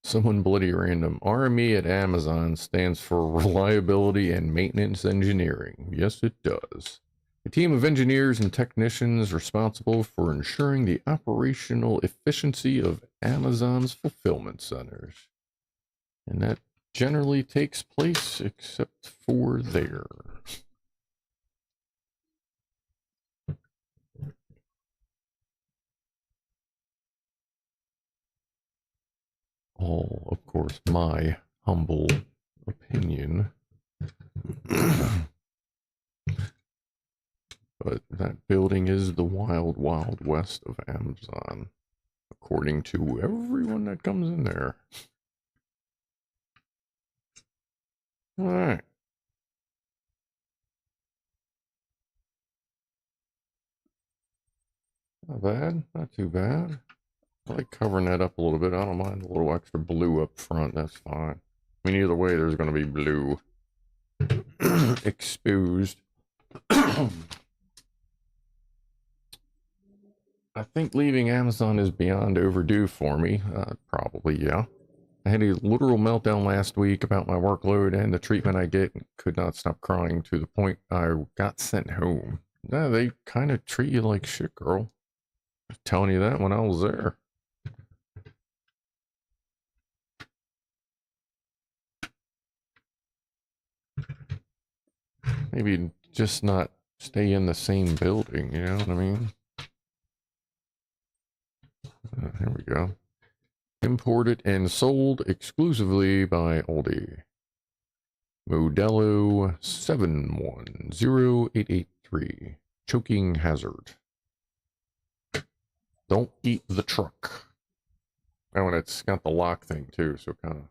Someone bloody random. RME at Amazon stands for Reliability and Maintenance Engineering. Yes, it does. A team of engineers and technicians responsible for ensuring the operational efficiency of Amazon's fulfillment centers. And that generally takes place except for there. All, of course, my humble opinion. But that building is the wild, wild west of Amazon, according to everyone that comes in there. All right. Not bad. Not too bad. I like covering that up a little bit. I don't mind a little extra blue up front. That's fine. I mean, either way, there's going to be blue. exposed. I think leaving Amazon is beyond overdue for me. Probably, yeah. I had a literal meltdown last week about my workload and the treatment I get. Could not stop crying to the point I got sent home. No, they kind of treat you like shit, girl. I was telling you that when I was there. Maybe just not stay in the same building, you know what I mean? Here we go. Imported and sold exclusively by Aldi. Modelo 710883. Choking hazard. Don't eat the truck. Oh, and it's got the lock thing too, so kind of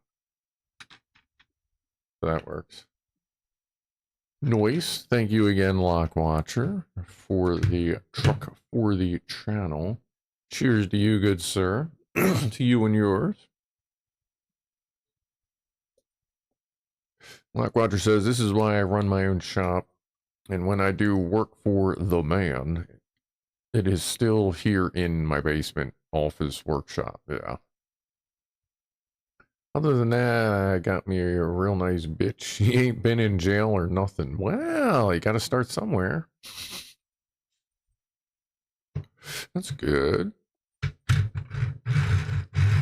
that works. Noise. Thank you again, Lock Watcher, for the truck for the channel. Cheers to you, good sir. To you and yours. Lockwater says, this is why I run my own shop, and when I do work for the man, it is still here in my basement office workshop. Yeah. Other than that, I got me a real nice bitch. She ain't been in jail or nothing. Well, you gotta start somewhere. That's good.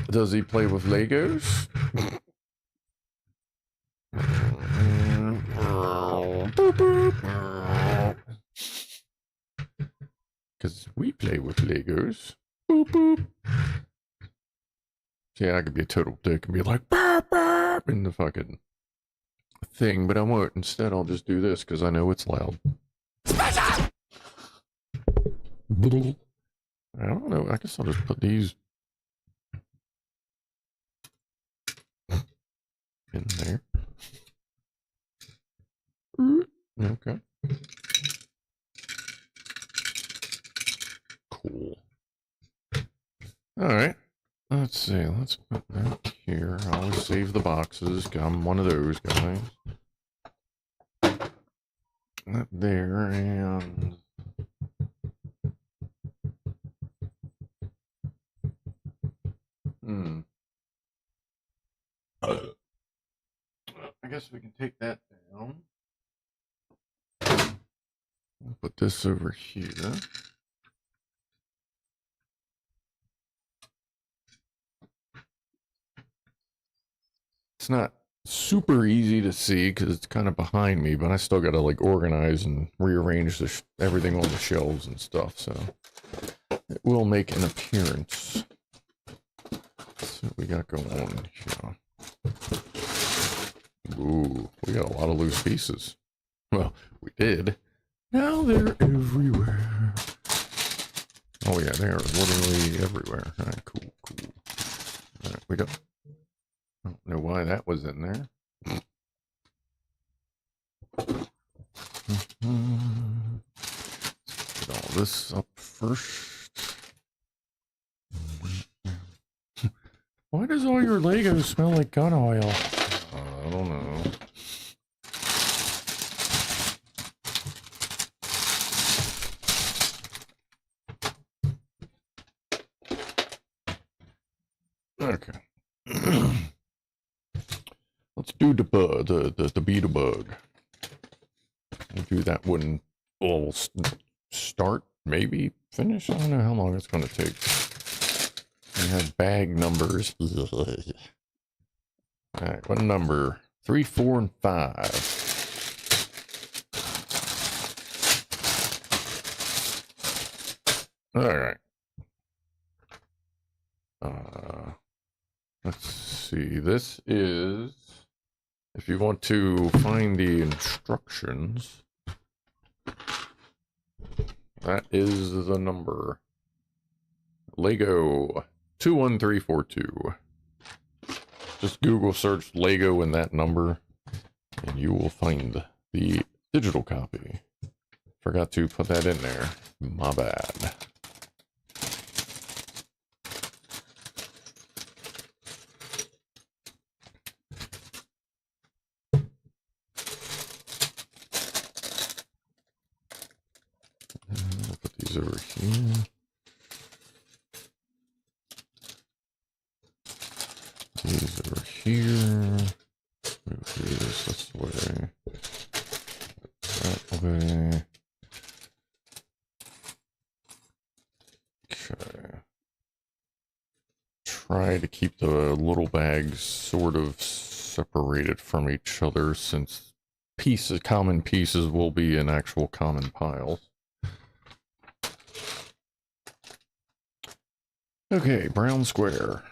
Does he play with Legos? Because we play with Legos. Boop, boop. Yeah, I could be a total dick and be like, burp, burp, in the fucking thing, but I won't. Instead, I'll just do this because I know it's loud. I don't know. I guess I'll just put these in there. Okay. Cool. All right. Let's see. Let's put that here. I always save the boxes. I'm one of those guys. That there, and I guess we can take that down. I'll put this over here. It's not super easy to see because it's kind of behind me, but I still got to like organize and rearrange everything on the shelves and stuff, so it will make an appearance. Let's see what we got going on here. Ooh, we got a lot of loose pieces. Well, we did. Now they're everywhere. Oh yeah, they are literally everywhere. All right, cool, cool. All right, we got... I don't know why that was in there. Get all this up first. Why does all your Legos smell like gun oil? I don't know. Okay. Let's do the beta bug. We'll do that one. We'll start, maybe finish. I don't know how long it's going to take. We have bag numbers. All right, what number? 3, 4, and 5. All right. Let's see. This is, if you want to find the instructions, that is the number. Lego 21342. Just Google search Lego and that number, and you will find the digital copy. Forgot to put that in there. My bad. these over here. These over here. Move these this way. That way. Okay. Try to keep the little bags sort of separated from each other, since common pieces will be in actual common piles. Okay, brown square.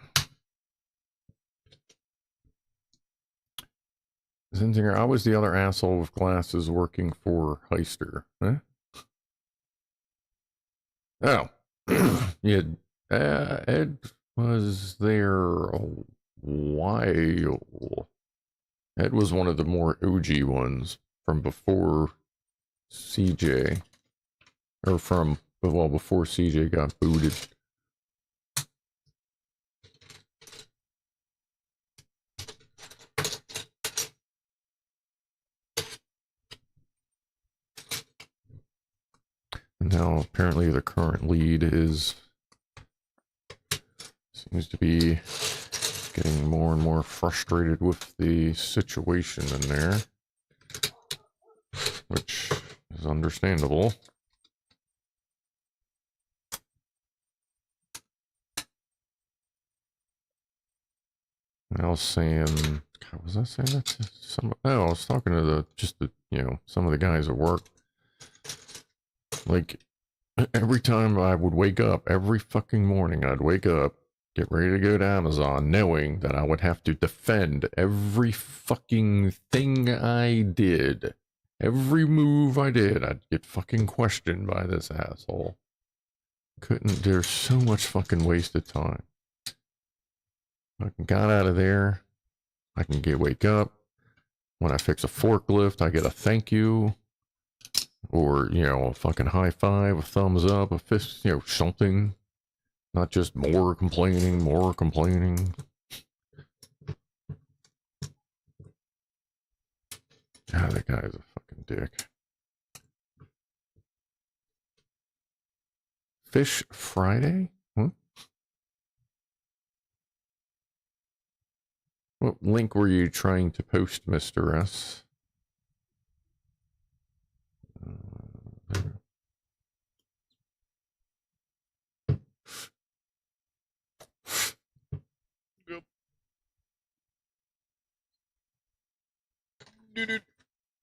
Zinzinger, I was the other asshole with glasses working for Heister. Huh? Oh. Yeah, Ed was there a while. Ed was one of the more OG ones from before CJ. Or from, well, before CJ got booted. Now, apparently the current lead seems to be getting more and more frustrated with the situation in there, which is understandable. I was saying, God, was I saying that to some? No, I was talking to some of the guys at work. Like, every time I would wake up, every fucking morning I'd wake up, get ready to go to Amazon, knowing that I would have to defend every fucking thing I did. Every move I did, I'd get fucking questioned by this asshole. There's so much fucking wasted time. I got out of there. I can wake up. When I fix a forklift, I get a thank you. Or, a fucking high five, a thumbs up, a fist, something. Not just more complaining, more complaining. God, that guy's a fucking dick. Fish Friday? Huh? What link were you trying to post, Mr. S?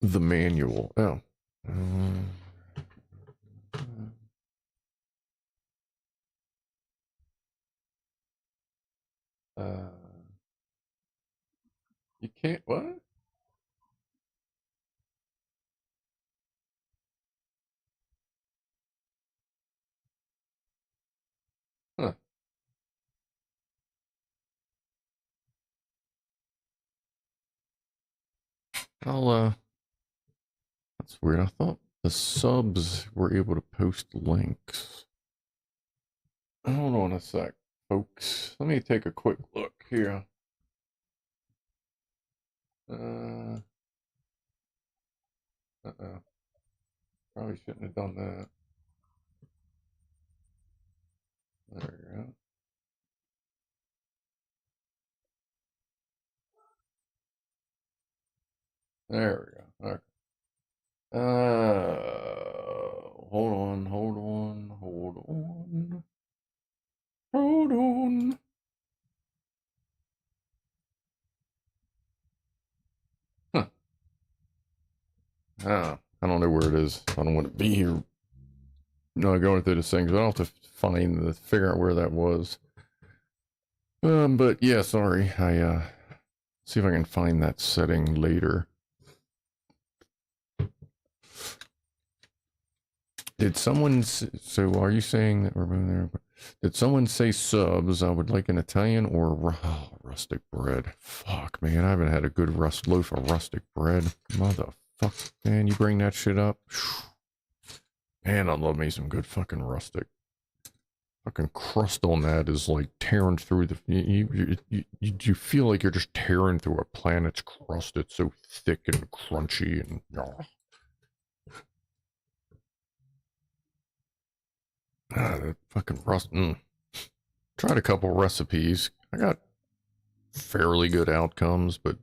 The manual. Oh. You can't, what? Huh. That's weird. I thought the subs were able to post links. Hold on a sec, folks. Let me take a quick look here. Uh-oh. Probably shouldn't have done that. There we go. There we go. Okay. Hold on. Huh. I don't know where it is. I don't want to be here. No, going through this thing, but I'll have to figure out where that was. But yeah, sorry. See if I can find that setting later. Did someone, so are you saying that we're moving there? Did someone say subs? I would like an Italian or rustic bread. Fuck, man, I haven't had a good loaf of rustic bread. Motherfuck, man, you bring that shit up. Man, I love me some good fucking rustic. Fucking crust on that is like tearing through the. You feel like you're just tearing through a planet's crust. It's so thick and crunchy and. That fucking rust. Tried a couple recipes. I got fairly good outcomes, but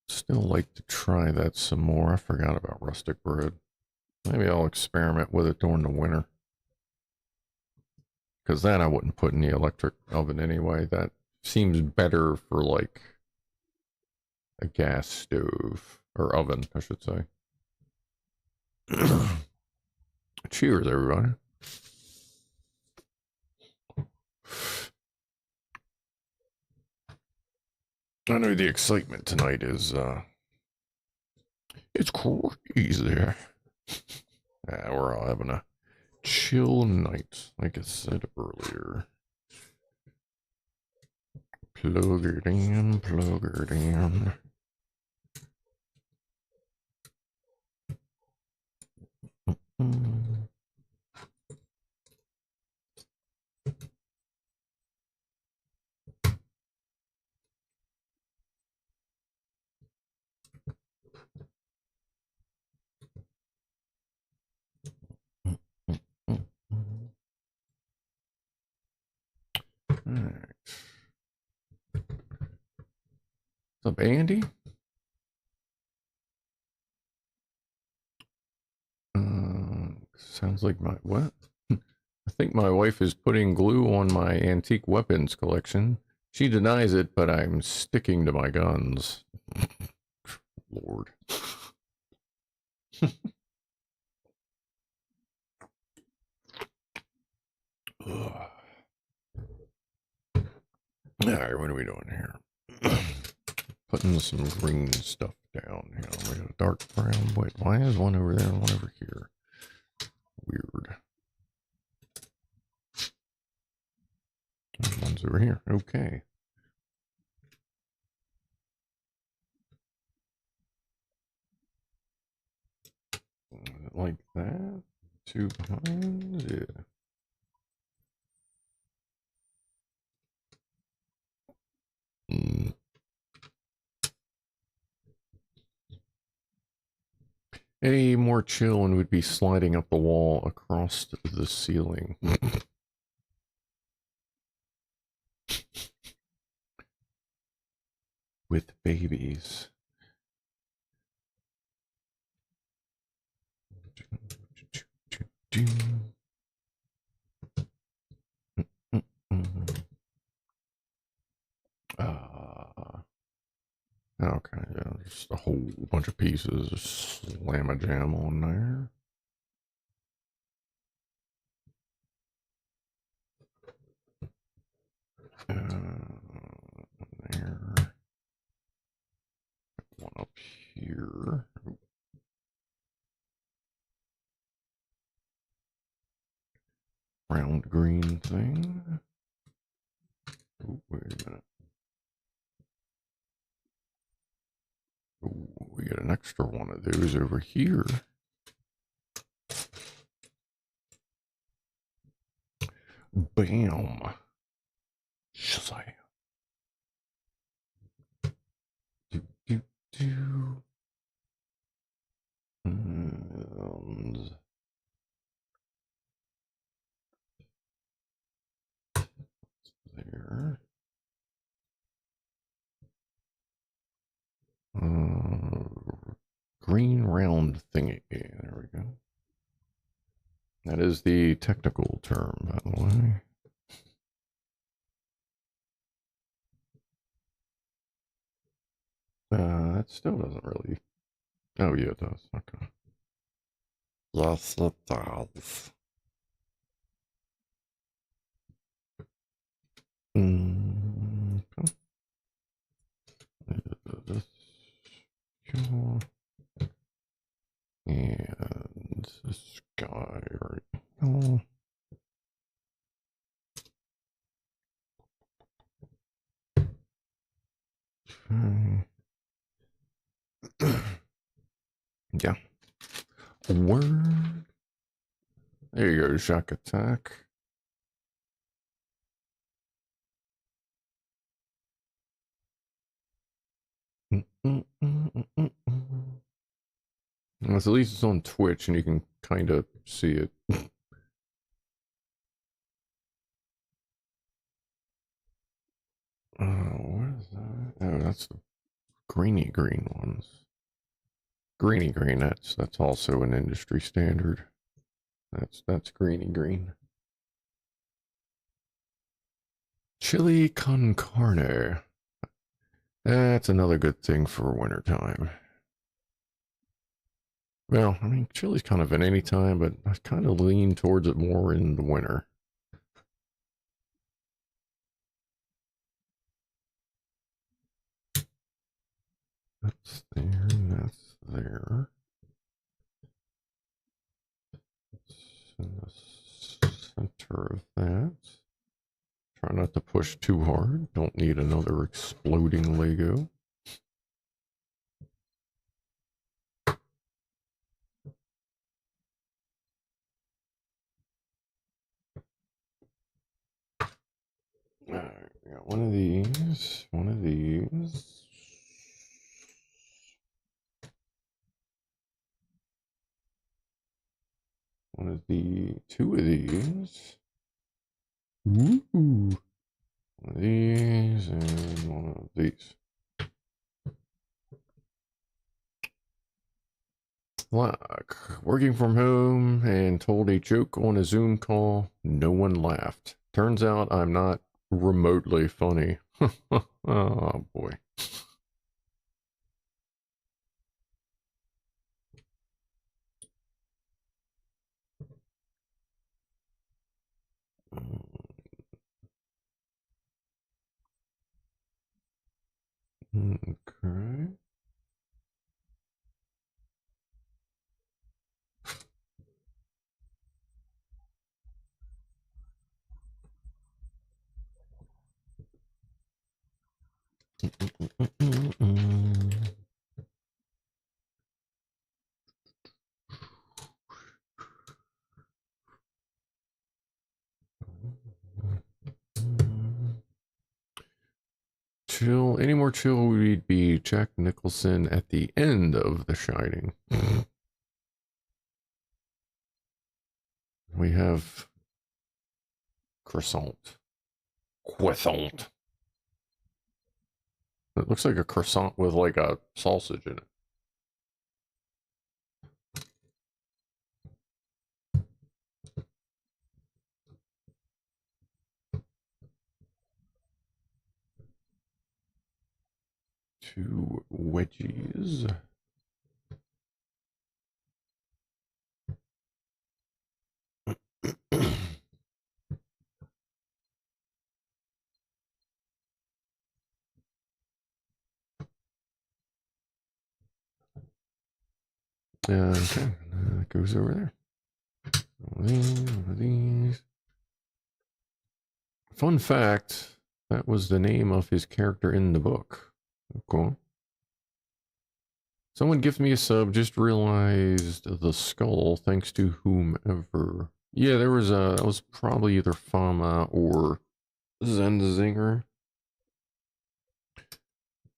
still like to try that some more. I forgot about rustic bread. Maybe I'll experiment with it during the winter. Because that I wouldn't put in the electric oven anyway. That seems better for like a gas stove. Or oven, I should say. Cheers, everybody. I know the excitement tonight is, it's crazy. Yeah, we're all having a chill night, like I said earlier. Plug it in, plug it in. Alright. What's up, Andy? Sounds like my what? I think my wife is putting glue on my antique weapons collection. She denies it, but I'm sticking to my guns. Lord. Alright, what are we doing here? Putting some green stuff down here. We got a dark brown. Wait, why is one over there and one over here? Weird. One's over here. Okay. Like that. Two behind. Yeah. Any more chill and would be sliding up the wall across the ceiling. With babies. Okay, yeah, just a whole bunch of pieces. Just slam a jam on there. There. One up here. Round green thing. Oh, wait a minute. Oh, we got an extra one of those over here. Bam. Shazam. Do. And there. Green round thingy. There we go. That is the technical term, by the way. That still doesn't really. Oh, yeah, it does. Okay. Yes, it does. Okay. This. And this guy right here. Okay. Yeah. Word. There you go, shock attack. Well, at least it's on Twitch and you can kind of see it. Oh, what is that? Oh, that's the greeny green ones. Greeny green, that's also an industry standard. That's greeny green. Chili con carne. That's another good thing for wintertime. Well, I mean, chili's kind of at any time, but I kind of lean towards it more in the winter. That's there, and that's there. It's in the center of that. Try not to push too hard. Don't need another exploding Lego. Alright, we got one of these, one of these. One of the, two of these. Ooh. One of these and one of these. Look, working from home and told a joke on a Zoom call. No one laughed. Turns out I'm not remotely funny. Oh boy. Okay. Chill. Any more chill would be Jack Nicholson at the end of The Shining. We have croissant. Croissant. It looks like a croissant with like a sausage in it. Two wedgies. Okay, that goes over there. One of these. Fun fact, that was the name of his character in the book. Cool. Someone give me a sub, just realized the skull, thanks to whomever. Yeah, there was a, that was probably either Fama or Zenzinger.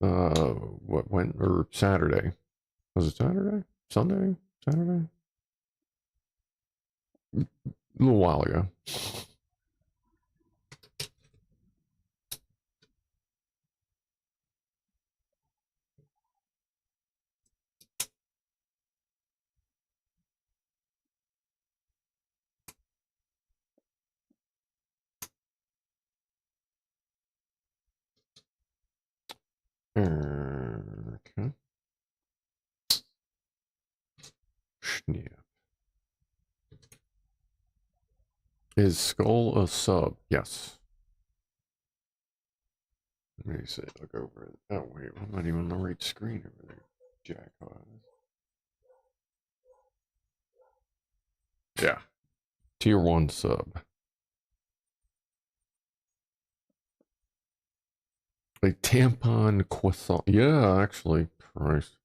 What went, or Saturday. Was it Saturday? Sunday? Saturday? A little while ago. Okay. Snap. Is Skull a sub? Yes. Let me see. Look over it. Oh, wait. I'm not even on the right screen over there. Jack. Yeah. Tier 1 sub. A tampon croissant. Yeah, actually. Christ.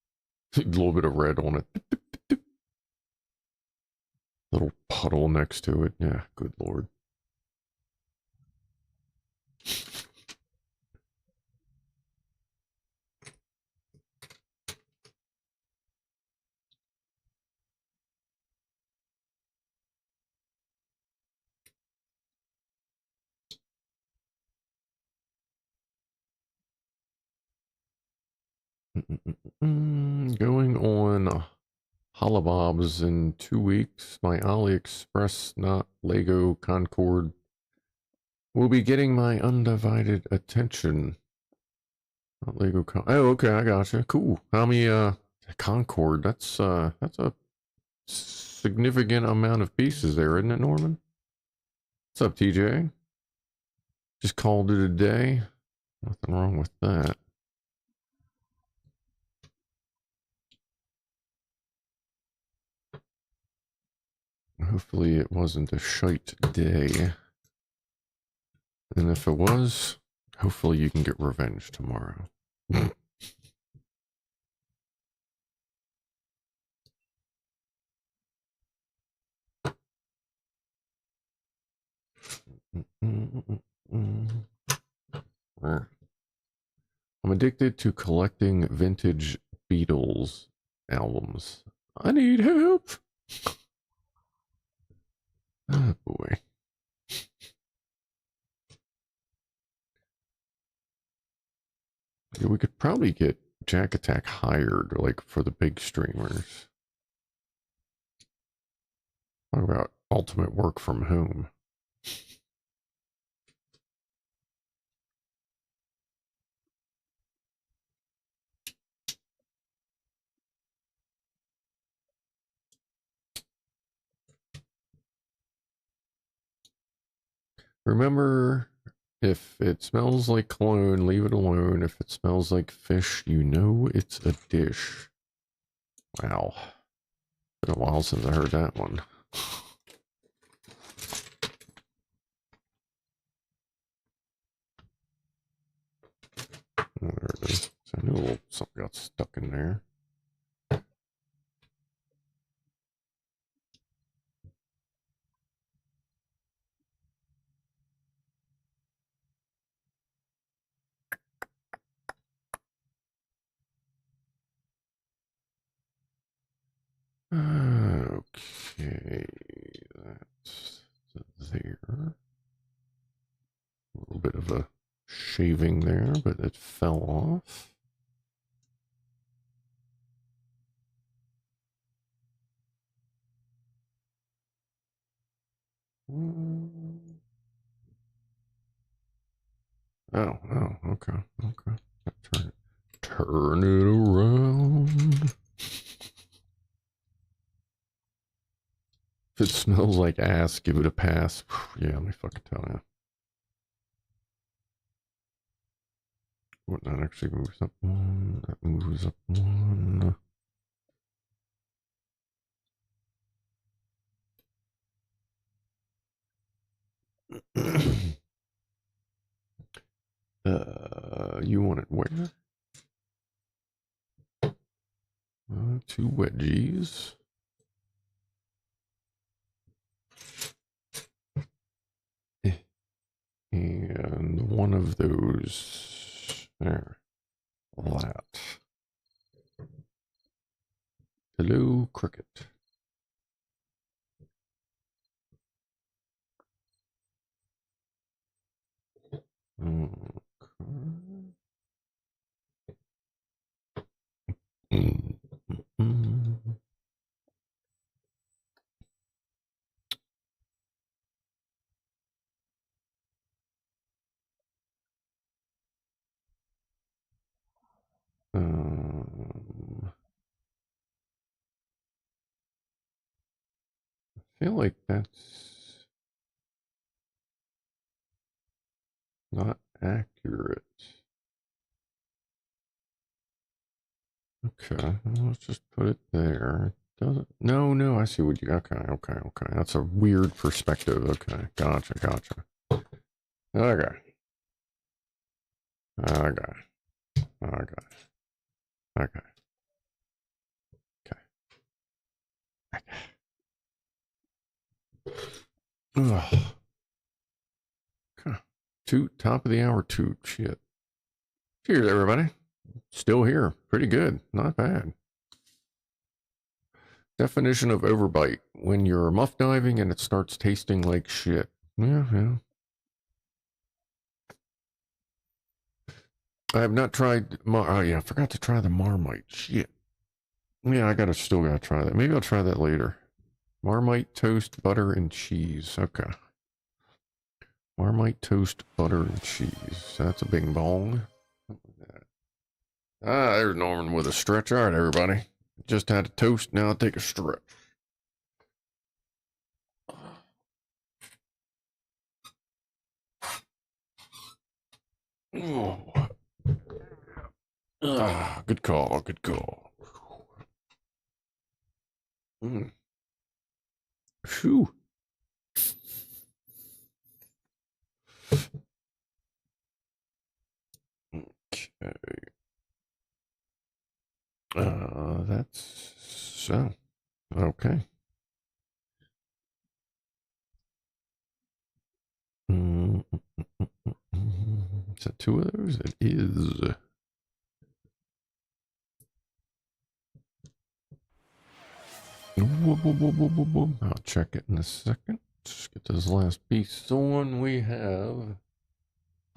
A little bit of red on it. Little puddle next to it. Yeah, good lord. Going on Holobobs in 2 weeks. My AliExpress, not Lego Concord, will be getting my undivided attention. Not Lego Con. Oh, okay, I gotcha. Cool. How many Concord? That's a significant amount of pieces there, isn't it, Norman? What's up, TJ? Just called it a day. Nothing wrong with that. Hopefully it wasn't a shite day. And if it was, hopefully you can get revenge tomorrow. I'm addicted to collecting vintage Beatles albums. I need help. Oh boy. Yeah, we could probably get Jack Attack hired, like, for the big streamers. What about ultimate work from home? Remember, if it smells like cologne, leave it alone. If it smells like fish, you know it's a dish. Wow. Been a while since I heard that one. Oh, there it is. So I knew something got stuck in there. Okay, that's there. A little bit of a shaving there, but it fell off. Oh, okay. Turn it around. If it smells like ass, give it a pass. Yeah, let me fucking tell you. What, that actually moves up one. That moves up one. You want it where? 2 wedgies. And one of those there. That. Hello, cricket. Okay. I feel like that's not accurate. Okay, let's just put it there. Does it? No, I see what you, okay. That's a weird perspective. Okay, gotcha. Okay. Ugh. Okay. Top of the hour toot. Shit. Cheers, everybody. Still here. Pretty good. Not bad. Definition of overbite. When you're muff diving and it starts tasting like shit. Yeah. I have not tried, oh yeah, I forgot to try the Marmite. Shit. Yeah, still gotta try that. Maybe I'll try that later. Marmite toast, butter, and cheese. Okay. Marmite toast, butter, and cheese. That's a bing bong. Ah, there's Norman with a stretch. All right, everybody. Just had a toast. Now I'll take a stretch. Oh. Ah, good call. Good call. Phew. Okay. That's so. Okay. Is that two of those? It is. I'll check it in a second. Just get this last piece on. We have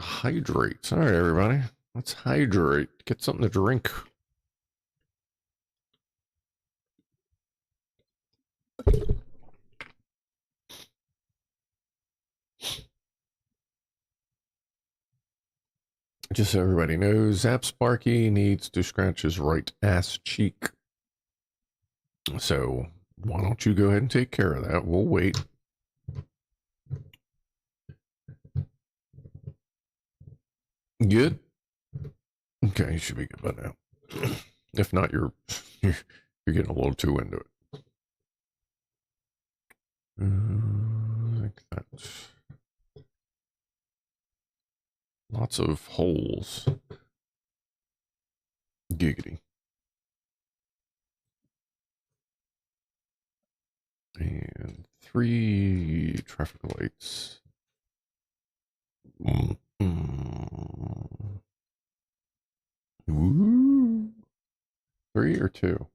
hydrates. All right, everybody. Let's hydrate. Get something to drink. Just so everybody knows, Zap Sparky needs to scratch his right ass cheek. So why don't you go ahead and take care of that? We'll wait. Good? Okay, you should be good by now. If not, you're getting a little too into it. Like that. Lots of holes. Giggity. And 3 traffic lights. Ooh. 3 or 2?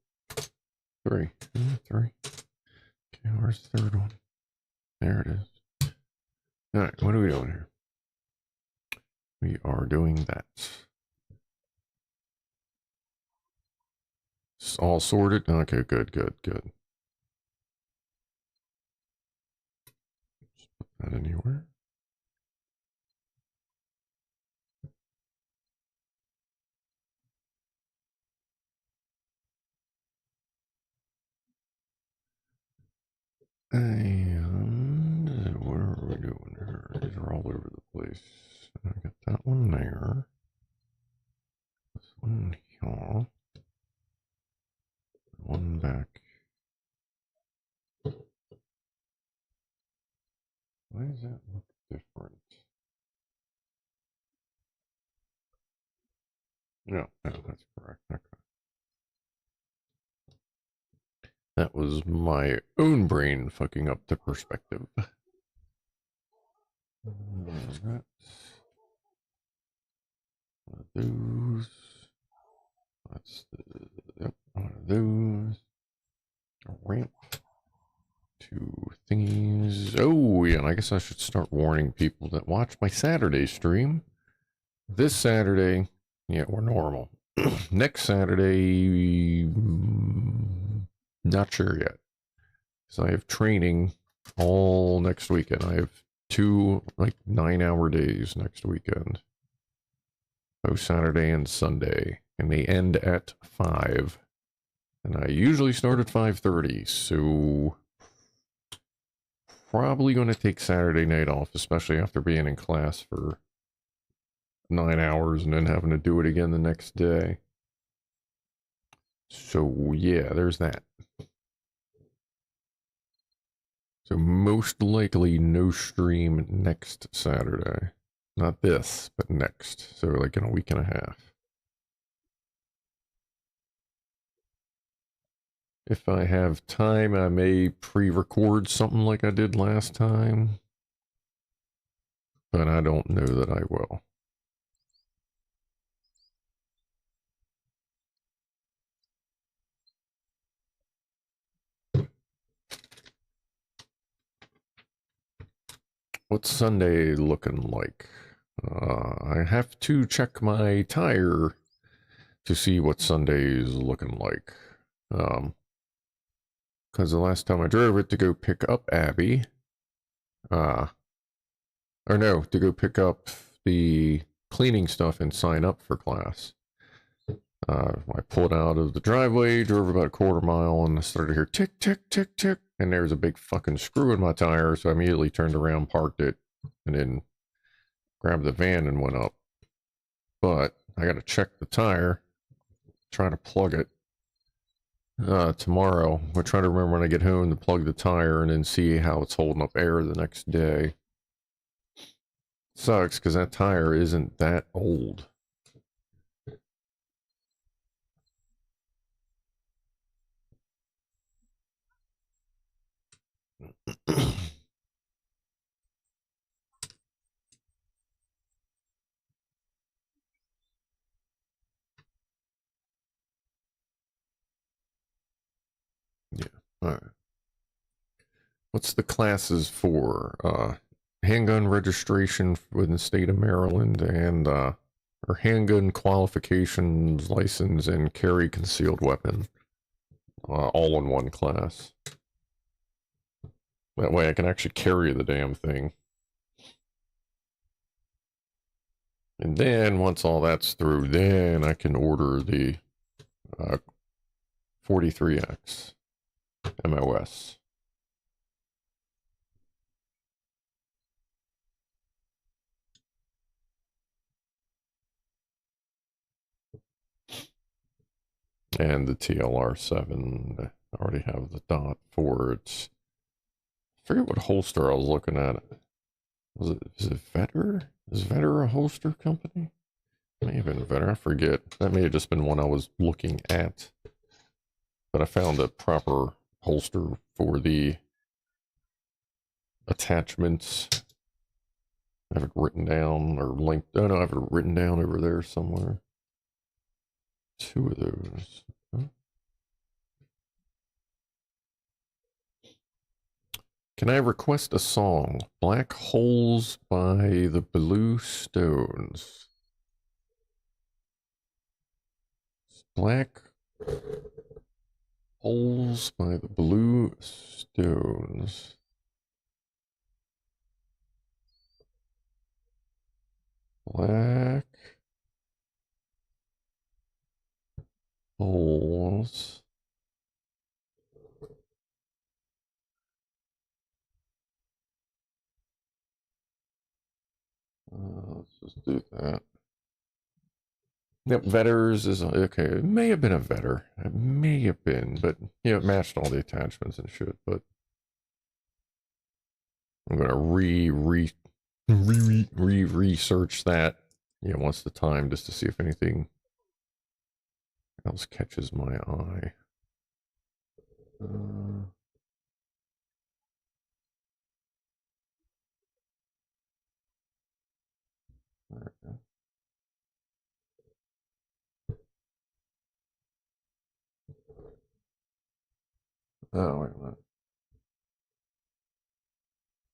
3. 3. Okay, where's the third one? There it is. All right, what are we doing here? We are doing that. It's all sorted. Okay, good. Just put that anywhere. And what are we doing here? These are all over the place. I got that one there. This one here. One back. Why does that look different? No, that's correct. Okay. That was my own brain fucking up the perspective. That's one of those. That's yep, one of those. A ramp. 2 thingies. Oh, yeah, and I guess I should start warning people that watch my Saturday stream. This Saturday, yeah, we're normal. Next Saturday, not sure yet. So I have training all next weekend. I have 2 like 9-hour days next weekend. Both Saturday and Sunday. And they end at 5. And I usually start at 5:30, so probably going to take Saturday night off, especially after being in class for 9 hours and then having to do it again the next day. So yeah, there's that. So most likely no stream next Saturday. Not this, but next. So like in a week and a half. If I have time, I may pre-record something like I did last time. But I don't know that I will. What's Sunday looking like? I have to check my tire to see what Sunday is looking like. Because the last time I drove it to go pick up Abby, or no, to go pick up the cleaning stuff and sign up for class. I pulled out of the driveway, drove about a quarter mile, and I started to hear tick, tick, tick, tick, and there was a big fucking screw in my tire, so I immediately turned around, parked it, and then grabbed the van and went up. But I got to check the tire, try to plug it tomorrow. I'll try to remember when I get home to plug the tire and then see how it's holding up air the next day. Sucks because that tire isn't that old. Yeah. All right. What's the classes for? Handgun registration within the state of Maryland and or handgun qualifications, license, and carry concealed weapon. All in one class. That way I can actually carry the damn thing. And then once all that's through, then I can order the 43X MOS. And the TLR7, I already have the dot for it. I forget what holster I was looking at. Is it Vetter? Is Vetter a holster company? May have been Vetter, I forget. That may have just been one I was looking at. But I found a proper holster for the attachments. I have it written down or linked. Oh no, I have it written down over there somewhere. Two of those. Huh? Can I request a song? Black Holes by the Blue Stones. Black Holes by the Blue Stones. Black Holes. Let's just do that. Yep, Vetters is okay. It may have been a Vetter. It may have been, but you know, it matched all the attachments and shit. But I'm gonna research that. You know, once the time, just to see if anything else catches my eye. Okay. Oh, wait a minute.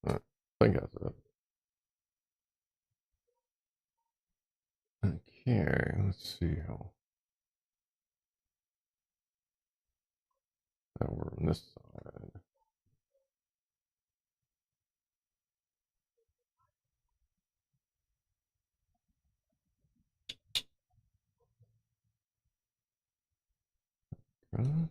I think that's it. Okay, let's see how. Now we're on this side. Okay.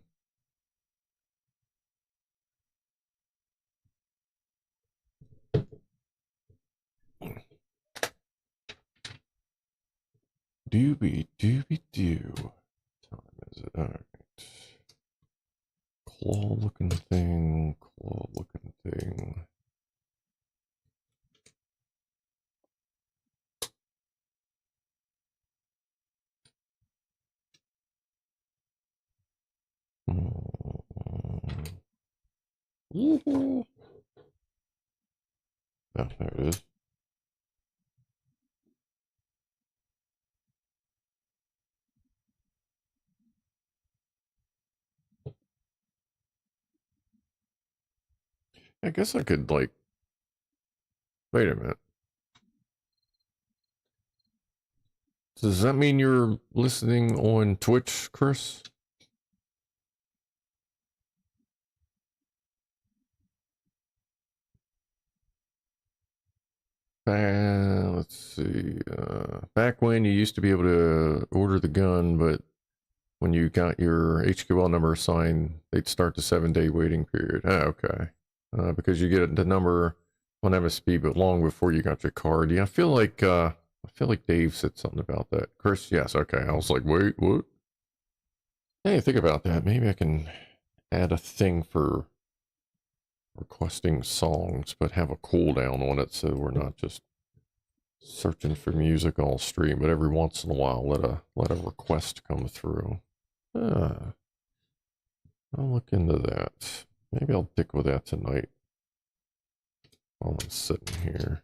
Doobie doobie doo. What time is it? Alright. Claw looking thing. Claw looking thing. Oh, there it is. I guess I could, like, wait a minute. Does that mean you're listening on Twitch, Chris? Let's see. Back when you used to be able to order the gun, but when you got your HQL number assigned, they'd start the 7-day waiting period. Okay. Because you get the number on MSP, but long before you got your card. Yeah, I feel like Dave said something about that. Chris, yes, okay. I was like, wait, what? Hey, think about that. Maybe I can add a thing for requesting songs, but have a cooldown on it so we're not just searching for music all stream, but every once in a while let a request come through. I'll look into that. Maybe I'll dick with that tonight while I'm sitting here.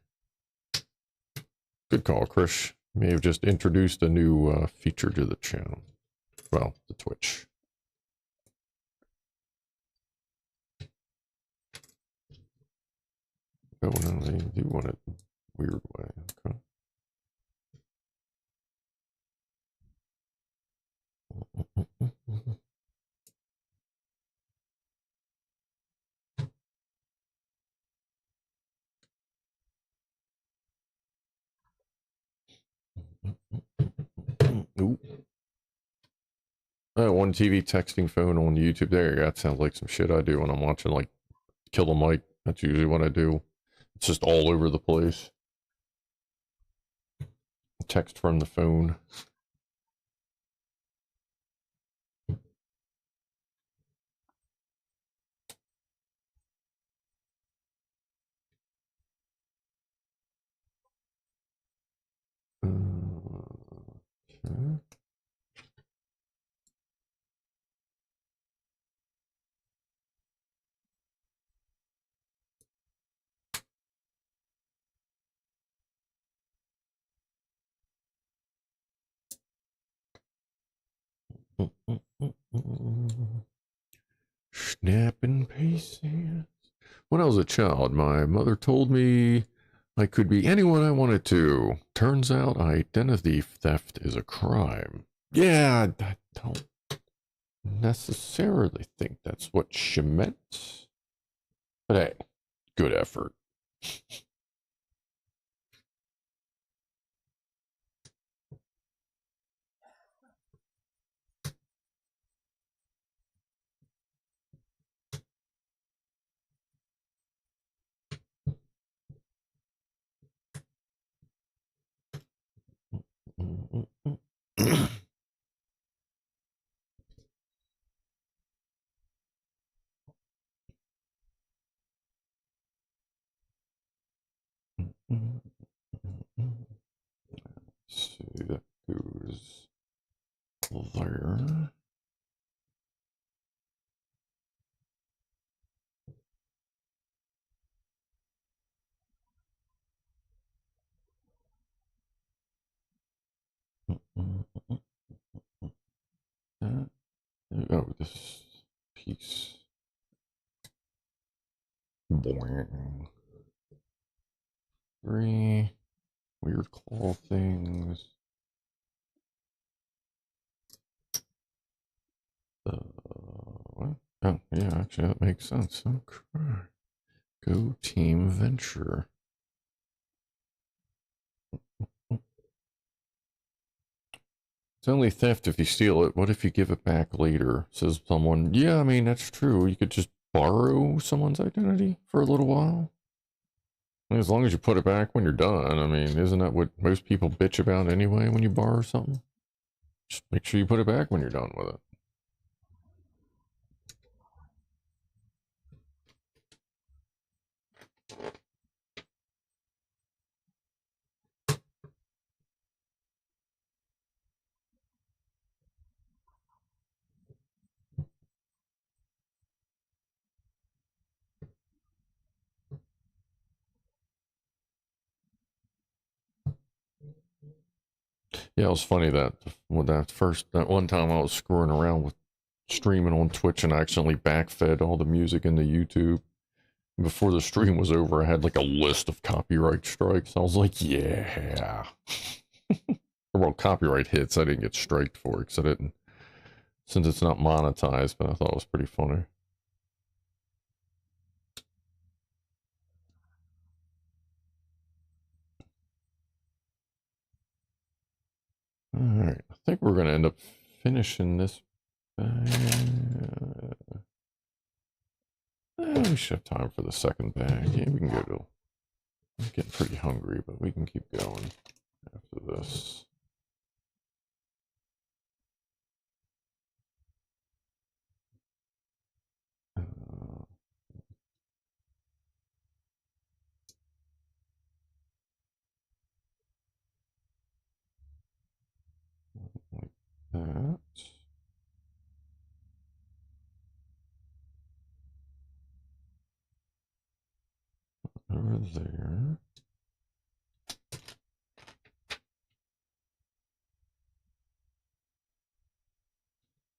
Good call, Chris. May have just introduced a new feature to the channel. Well, the Twitch. Oh no, they do want it weird way. Okay. Ooh. One TV texting phone on YouTube. There you go. That sounds like some shit I do when I'm watching like Kill a Mike. That's usually what I do. It's just all over the place. Text from the phone. Okay. Snapping pieces. When I was a child, my mother told me I could be anyone I wanted to. Turns out identity theft is a crime. Yeah, I don't necessarily think that's what she meant. But hey, good effort. See, that goes there. Oh, this piece. Boing. 3 weird claw things. What? Oh, yeah, actually, that makes sense. Okay. Go team venture. It's only theft if you steal it. What if you give it back later? Says someone. Yeah, I mean, that's true. You could just borrow someone's identity for a little while. I mean, as long as you put it back when you're done. I mean, isn't that what most people bitch about anyway when you borrow something? Just make sure you put it back when you're done with it. Yeah, it was funny that when that one time I was screwing around with streaming on Twitch and I accidentally backfed all the music into YouTube. Before the stream was over, I had like a list of copyright strikes. I was like, yeah. or well, copyright hits I didn't get striked for because I didn't, since it's not monetized, but I thought it was pretty funny. Alright, I think we're going to end up finishing this. We should have time for the second bag. Yeah, we can go to... I'm getting pretty hungry, but we can keep going after this. Like that. Over there.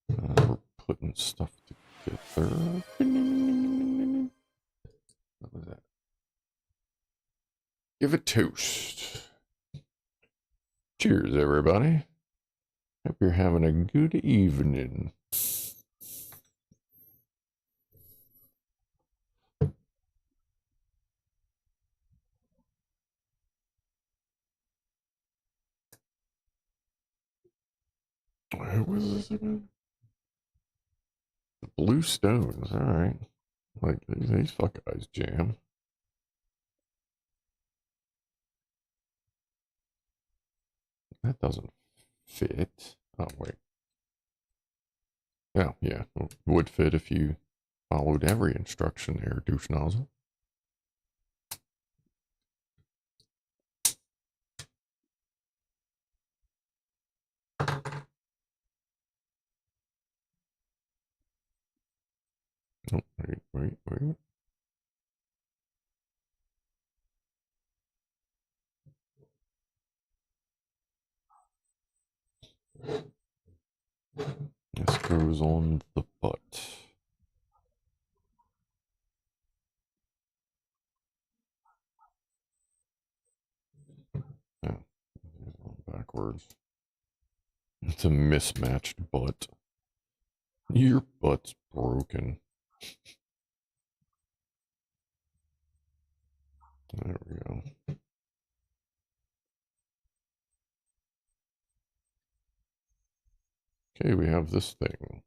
We're putting stuff together. What was that? Give a toast. Cheers, everybody. Hope you're having a good evening. Who was this again? The Blue Stones, alright. Like, these fuck guys jam. That doesn't fit. Oh, wait. Oh, yeah. Would fit if you followed every instruction there, douche nozzle. Oh, wait. This goes on the butt. Oh, backwards. It's a mismatched butt. Your butt's broken. There we go. Okay, we have this thing.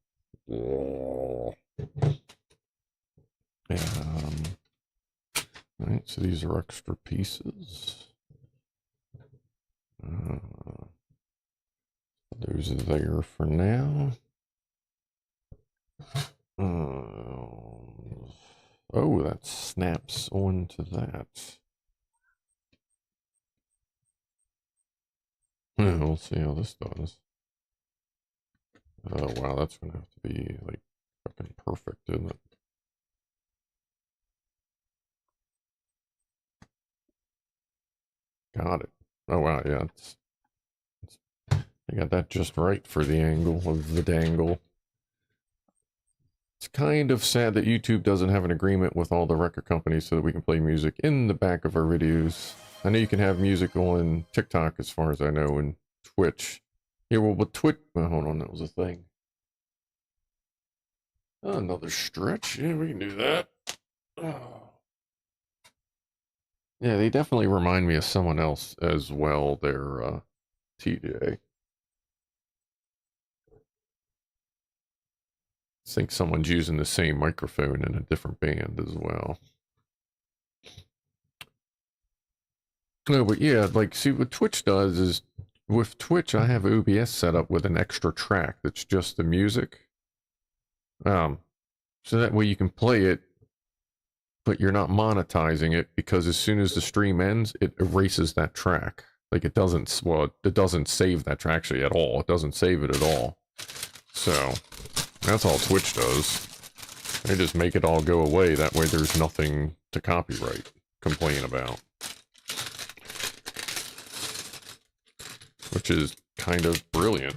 Alright, so these are extra pieces. Those are there for now. Oh, that snaps onto that. Yeah, we'll see how this does. Oh, wow, that's going to have to be, like, fucking perfect, isn't it? Got it. Oh, wow, yeah, I got that just right for the angle of the dangle. It's kind of sad that YouTube doesn't have an agreement with all the record companies so that we can play music in the back of our videos. I know you can have music on TikTok as far as I know, and Twitch. Yeah, well, with Twitch... Oh, hold on, that was a thing. Oh, another stretch. Yeah, we can do that. Oh. Yeah, they definitely remind me of someone else as well. They're TJ. I think someone's using the same microphone in a different band as well. No, but yeah, like, see, what Twitch does is, with Twitch, I have OBS set up with an extra track that's just the music. So that way you can play it, but you're not monetizing it, because as soon as the stream ends, it erases that track. Like, it doesn't, well, it doesn't save that track actually at all. It doesn't save it at all. So, that's all Twitch does. They just make it all go away. That way there's nothing to copyright, complain about. Which is kind of brilliant.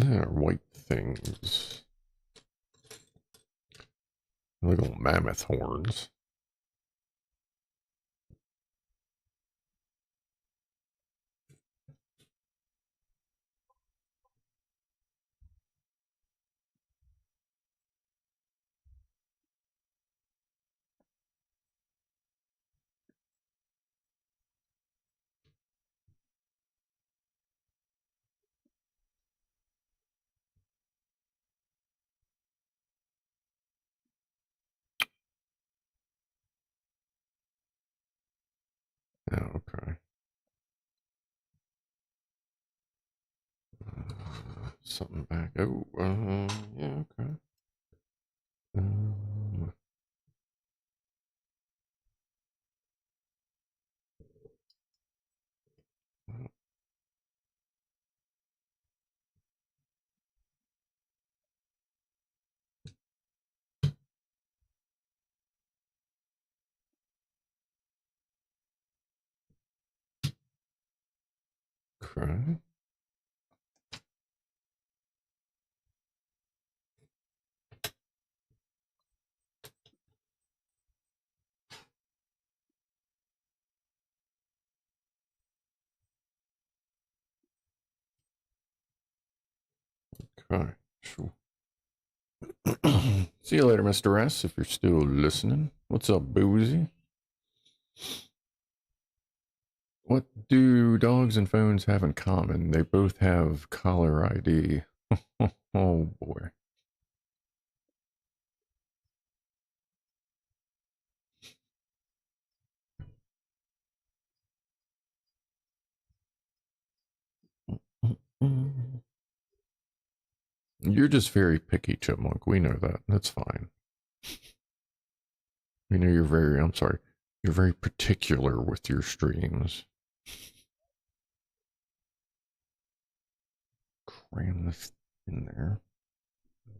They're white things. Little mammoth horns. Yeah, okay. Something back. Oh, yeah, okay. Okay. Okay. Sure. See you later, Mr. S, if you're still listening. What's up, Boozy? What do dogs and phones have in common? They both have caller ID. Oh, boy. You're just very picky, Chipmunk. We know that. That's fine. We know I'm sorry, you're very particular with your streams. Cram this in there.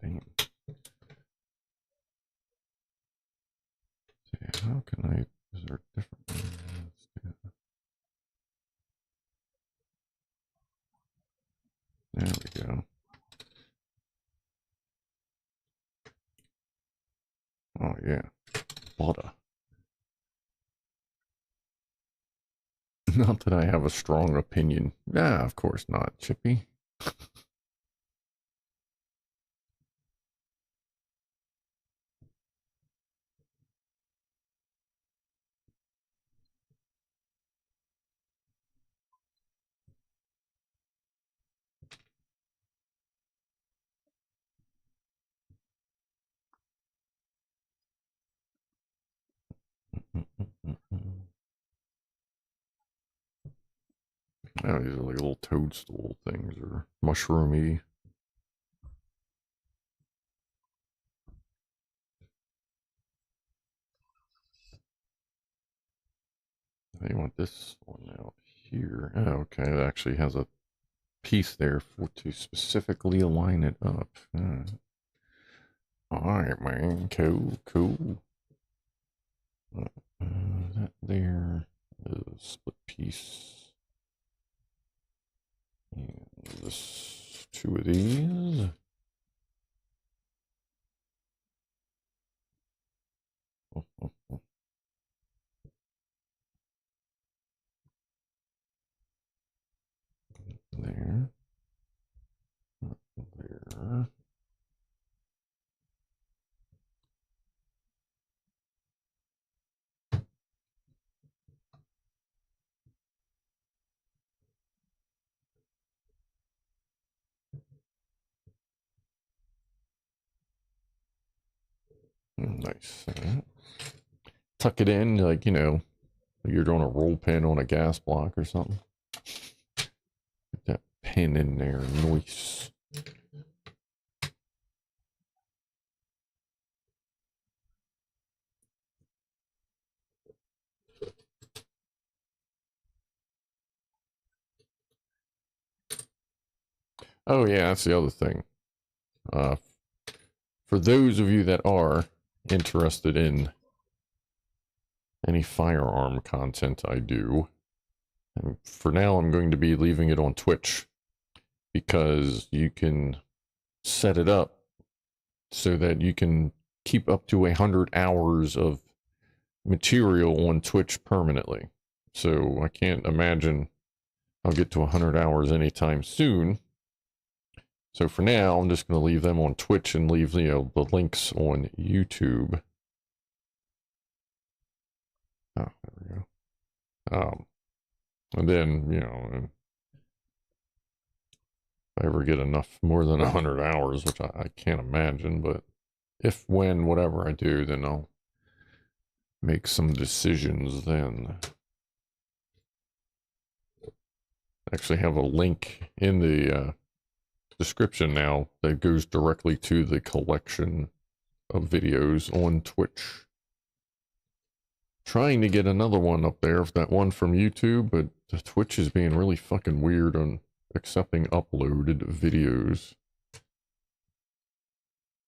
Damn. See, how can I, is there a different one? There we go. Oh, yeah. Butter. Not that I have a strong opinion. Nah, of course not, Chippy. Oh, these are like little toadstool things or mushroomy. I want this one out here. Oh, okay, it actually has a piece there to specifically align it up. All right, man. Cool, cool. That there is a split piece. And this, two of these. There. There. Nice. Tuck it in, like, you know, you're doing a roll pin on a gas block or something. Get that pin in there. Nice. Oh, yeah, that's the other thing. For those of you that are interested in any firearm content I do, and for now I'm going to be leaving it on Twitch, because you can set it up so that you can keep up to 100 hours of material on Twitch permanently. So I can't imagine I'll get to 100 hours anytime soon. So for now, I'm just going to leave them on Twitch and leave, the links on YouTube. Oh, there we go. And then, if I ever get enough more than 100 hours, which I can't imagine, but whatever I do, then I'll make some decisions then. I actually have a link in the description now that goes directly to the collection of videos on Twitch. Trying to get another one up there, that one from YouTube, but the Twitch is being really fucking weird on accepting uploaded videos.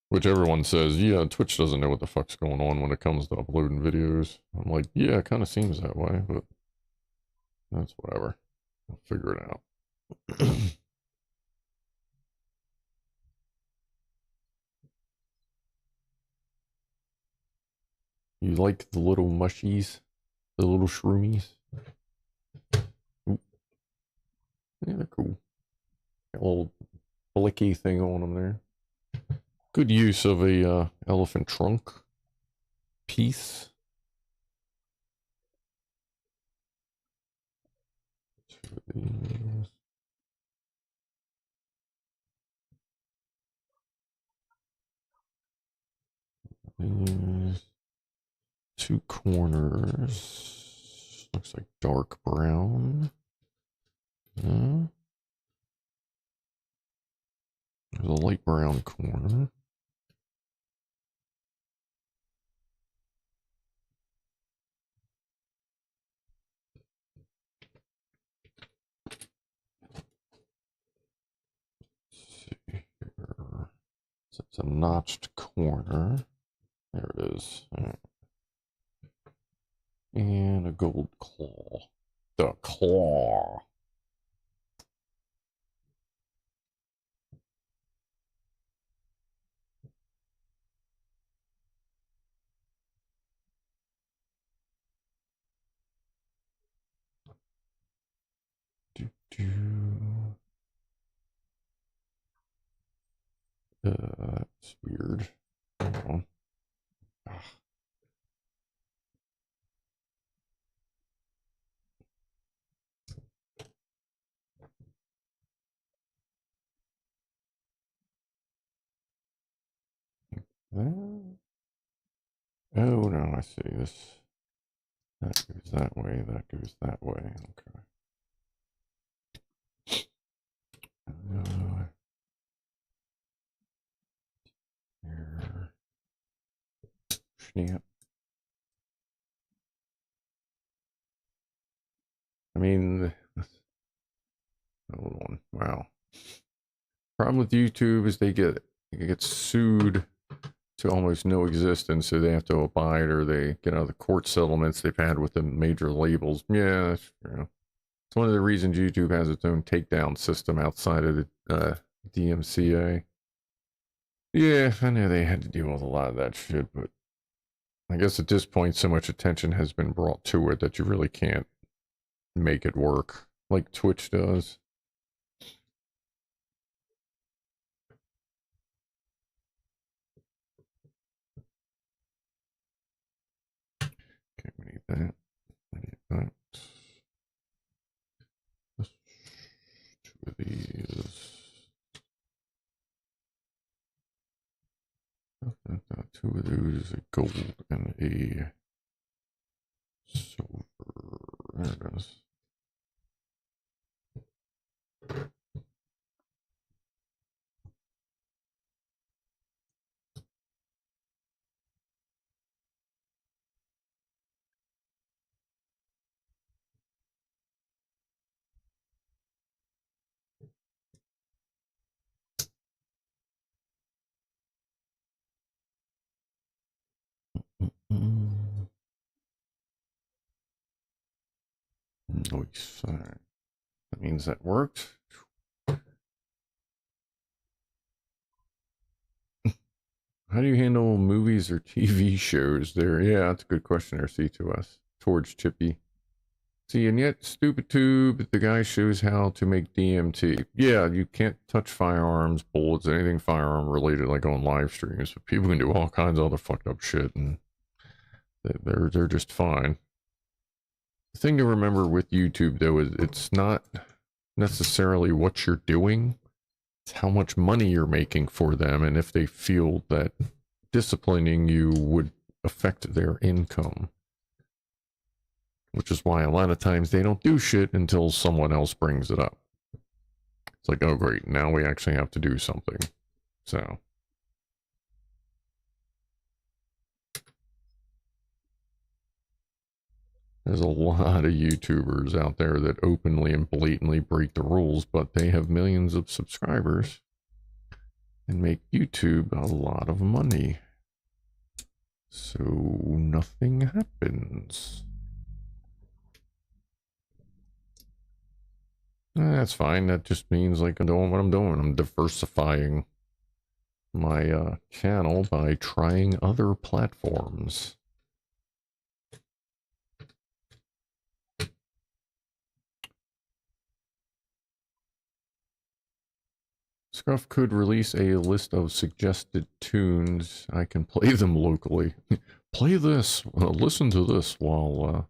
Which everyone says, yeah, Twitch doesn't know what the fuck's going on when it comes to uploading videos. I'm like, yeah, it kind of seems that way, but that's whatever. I'll figure it out. You like the little mushies? The little shroomies? Ooh. Yeah, they're cool. Got a little blicky thing on them there. Good use of a elephant trunk piece. These two corners. Looks like dark brown. There's a light brown corner. So it's a notched corner. There it is. Right. And a gold claw. The claw. That's weird. Hold on. Oh no, I see this. That goes that way, that goes that way. Okay. Here. Snap. I mean, hold on. Wow. Problem with YouTube is they get sued to almost no existence, so they have to abide, or they get out of the court settlements they've had with the major labels. Yeah, that's true. It's one of the reasons YouTube has its own takedown system outside of the DMCA. Yeah, I know they had to deal with a lot of that shit, but I guess at this point so much attention has been brought to it that you really can't make it work like Twitch does. Okay, we need that. We need that. Two of these. Two of those, a gold and a silver. There it is. Nice. All right. That means that worked. How do you handle movies or TV shows there? Yeah, that's a good question there, C2S. Towards Chippy. See, and yet, Stupid Tube, the guy shows how to make DMT. Yeah, you can't touch firearms, bullets, anything firearm related, like on live streams. But people can do all kinds of other fucked up shit, and they're just fine. The thing to remember with YouTube, though, is it's not necessarily what you're doing. It's how much money you're making for them, and if they feel that disciplining you would affect their income. Which is why a lot of times they don't do shit until someone else brings it up. It's like, oh great, now we actually have to do something. So. There's a lot of YouTubers out there that openly and blatantly break the rules, but they have millions of subscribers and make YouTube a lot of money. So nothing happens. That's fine. That just means like I'm doing what I'm doing. I'm diversifying my channel by trying other platforms. Scruff could release a list of suggested tunes. I can play them locally. Play this. Listen to this while...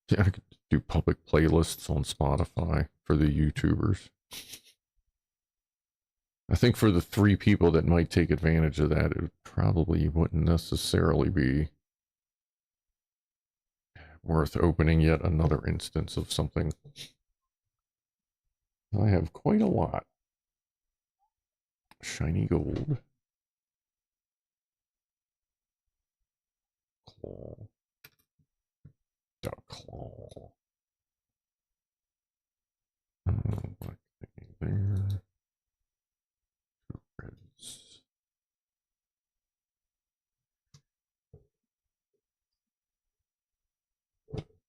Yeah, I could do public playlists on Spotify for the YouTubers. I think for the 3 people that might take advantage of that, it probably wouldn't necessarily be worth opening yet another instance of something. I have quite a lot. Shiny gold. Claw. Duck claw. Black thing there. 2 reds.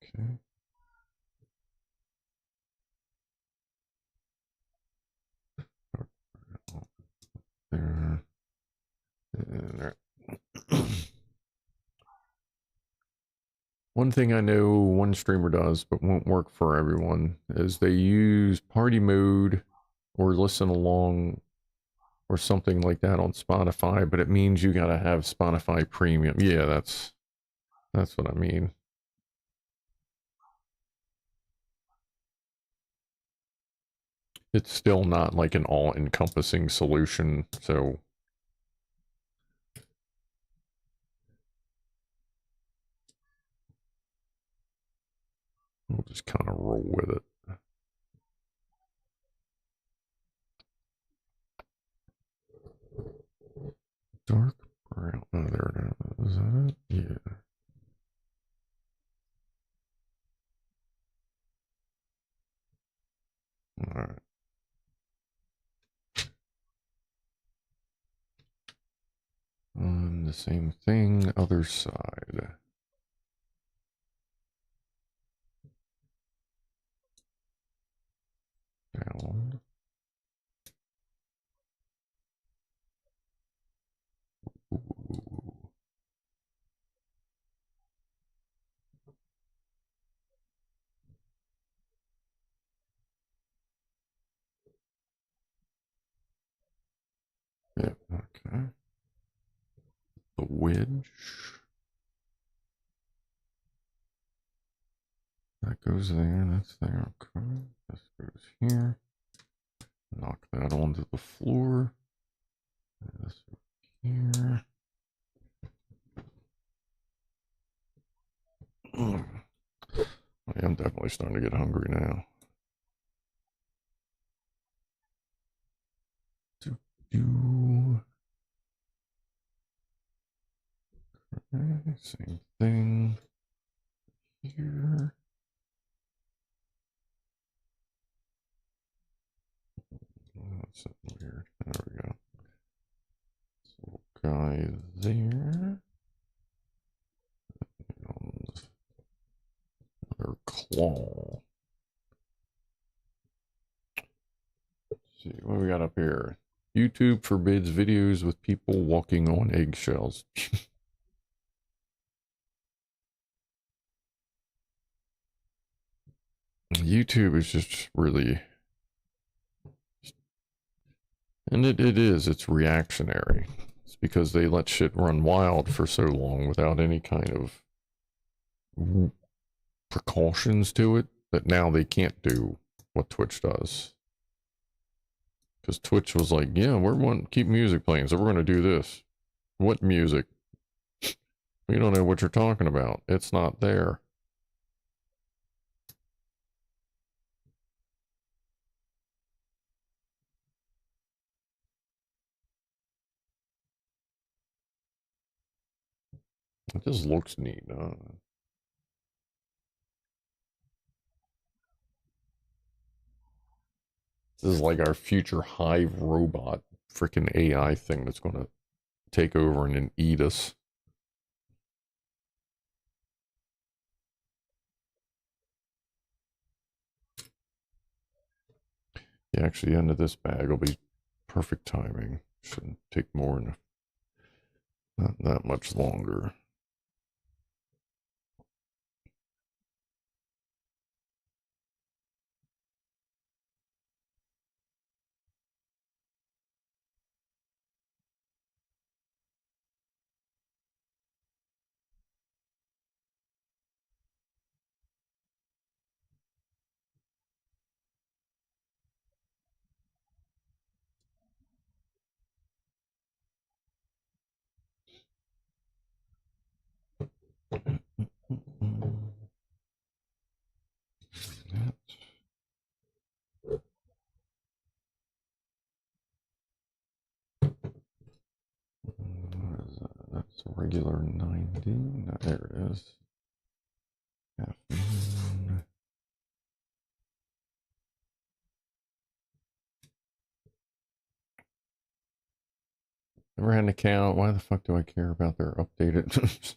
Okay. There. And there. One thing I know one streamer does, but won't work for everyone, is they use party mode or listen along or something like that on Spotify, but it means you gotta have Spotify Premium. Yeah, that's what I mean. It's still not like an all-encompassing solution, so... We'll just kind of roll with it. Dark brown. Oh, there it is. Is that it? Yeah. All right. The same thing, other side. Down. Ooh. Yeah, okay. The wedge. That goes there, that's there, okay. This goes here. Knock that onto the floor. This here. I am definitely starting to get hungry now. Okay, same thing here. Oh, that's something weird. There we go. So guy there. Another claw. Let's see what we got up here. YouTube forbids videos with people walking on eggshells. YouTube is just really... And it is, it's reactionary. It's because they let shit run wild for so long without any kind of precautions to it, that now they can't do what Twitch does. Because Twitch was like, yeah, we're going to keep music playing, so we're going to do this. What music? We don't know what you're talking about. It's not there. It just looks neat. This is like our future hive robot freaking AI thing that's going to take over and then eat us. Yeah, actually, the end of this bag will be perfect timing. Shouldn't take more than not that much longer. That's a regular 90. No, there it is. Half moon. Never had an account. Why the fuck do I care about their updated?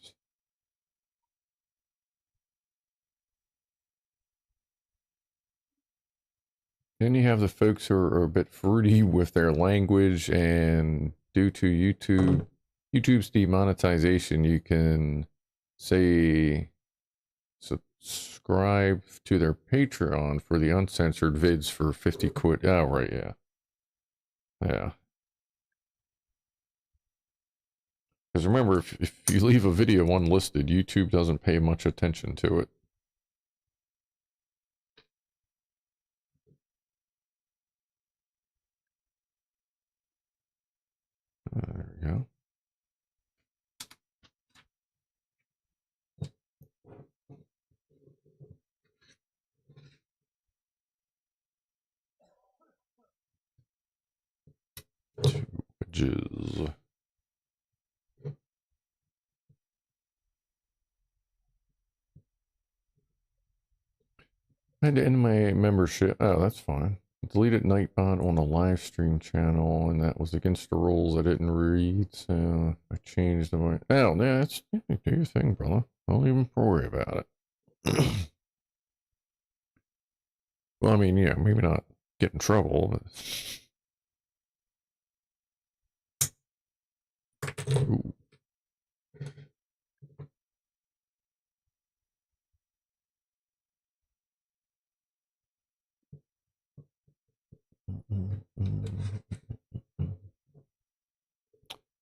Then you have the folks who are a bit fruity with their language, and due to YouTube's demonetization, you can say subscribe to their Patreon for the uncensored vids for 50 quid. Oh, right, yeah. Yeah. Because remember, if you leave a video unlisted, YouTube doesn't pay much attention to it. There we go. Two wedges. I had to end my membership. Oh, that's fine. Deleted Nightbot on a live stream channel, and that was against the rules I didn't read, so I changed them. Oh, yeah, that's, do your thing, brother. Don't even worry about it. Well, I mean, yeah, maybe not get in trouble, but... Ooh.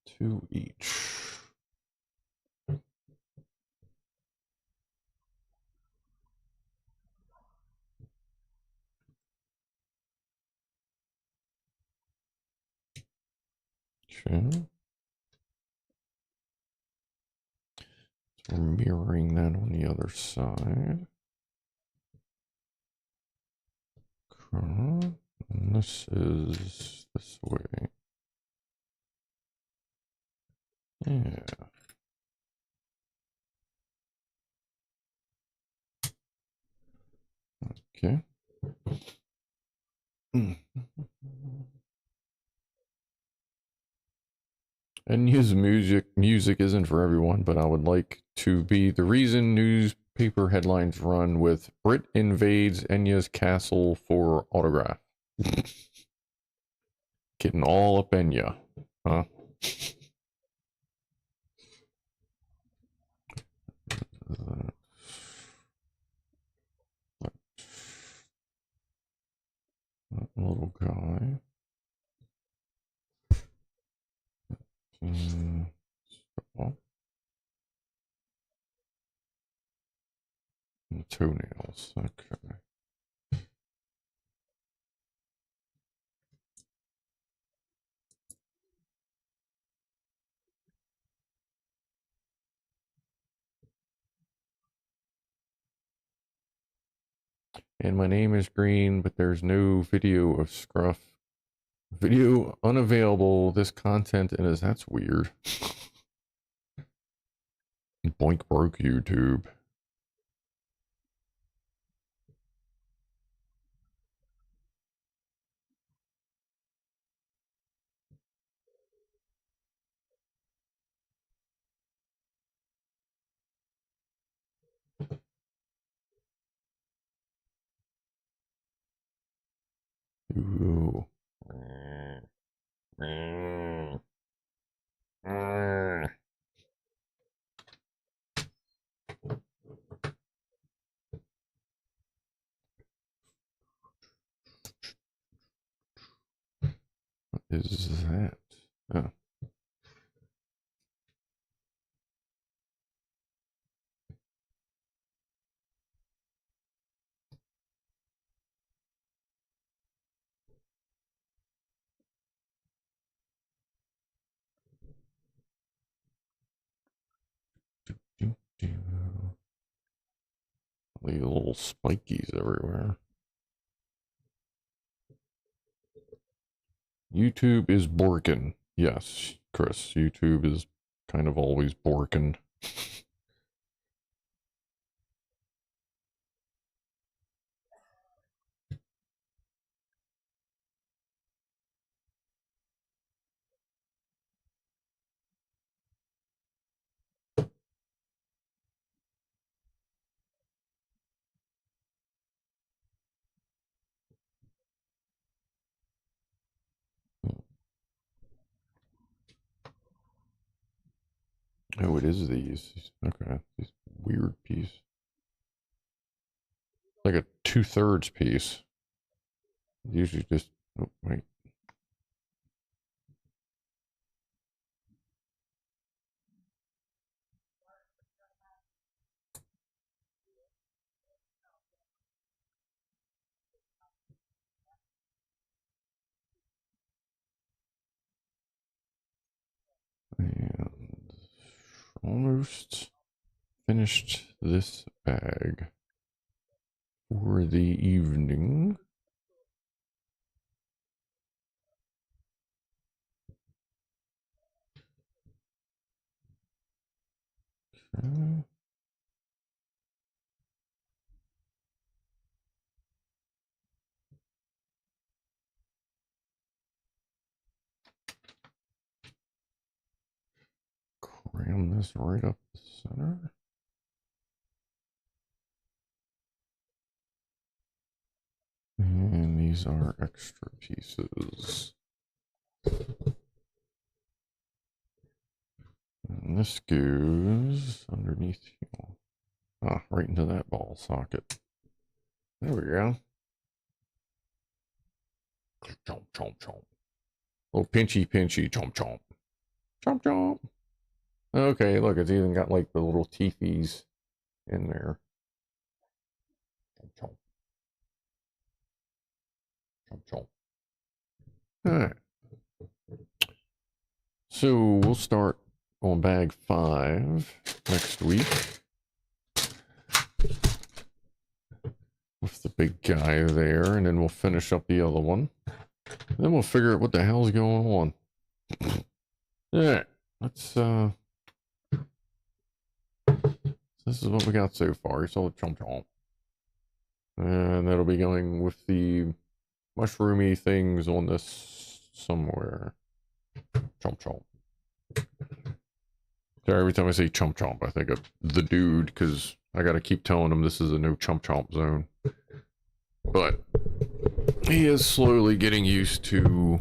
Two each. Okay. So we're mirroring that on the other side. Okay. And this is this way. Yeah. Okay. And news music isn't for everyone, but I would like to be the reason newspaper headlines run with Brit invades Enya's castle for autograph. Getting all up in ya, huh? That little guy. Oh. And toenails, okay. And my name is Green, but there's no video of Scruff. Video unavailable. This content is, that's weird. Boink broke YouTube. Ooh. What is that? Oh. The little spikies everywhere. YouTube is borkin. Yes, Chris. YouTube is kind of always borkin. Oh, it is these. Okay, this weird piece. Like a 2/3 piece. Usually just, oh, wait. And almost finished this bag for the evening. Okay. Cram this right up the center. And these are extra pieces. And this goes underneath here. Ah, right into that ball socket. There we go. Chomp, chomp, chomp. Oh, pinchy, pinchy, chomp, chomp. Chomp, chomp. Okay, look, it's even got like the little teethies in there. Chomp, chomp. Chomp, chomp. Alright. So we'll start on bag 5 next week. With the big guy there, and then we'll finish up the other one. And then we'll figure out what the hell's going on. Alright, let's this is what we got so far. You saw the chomp chomp. And that'll be going with the mushroomy things on this somewhere. Chomp chomp. So every time I say chomp chomp, I think of the dude, because I gotta keep telling him this is a no chomp chomp zone. But he is slowly getting used to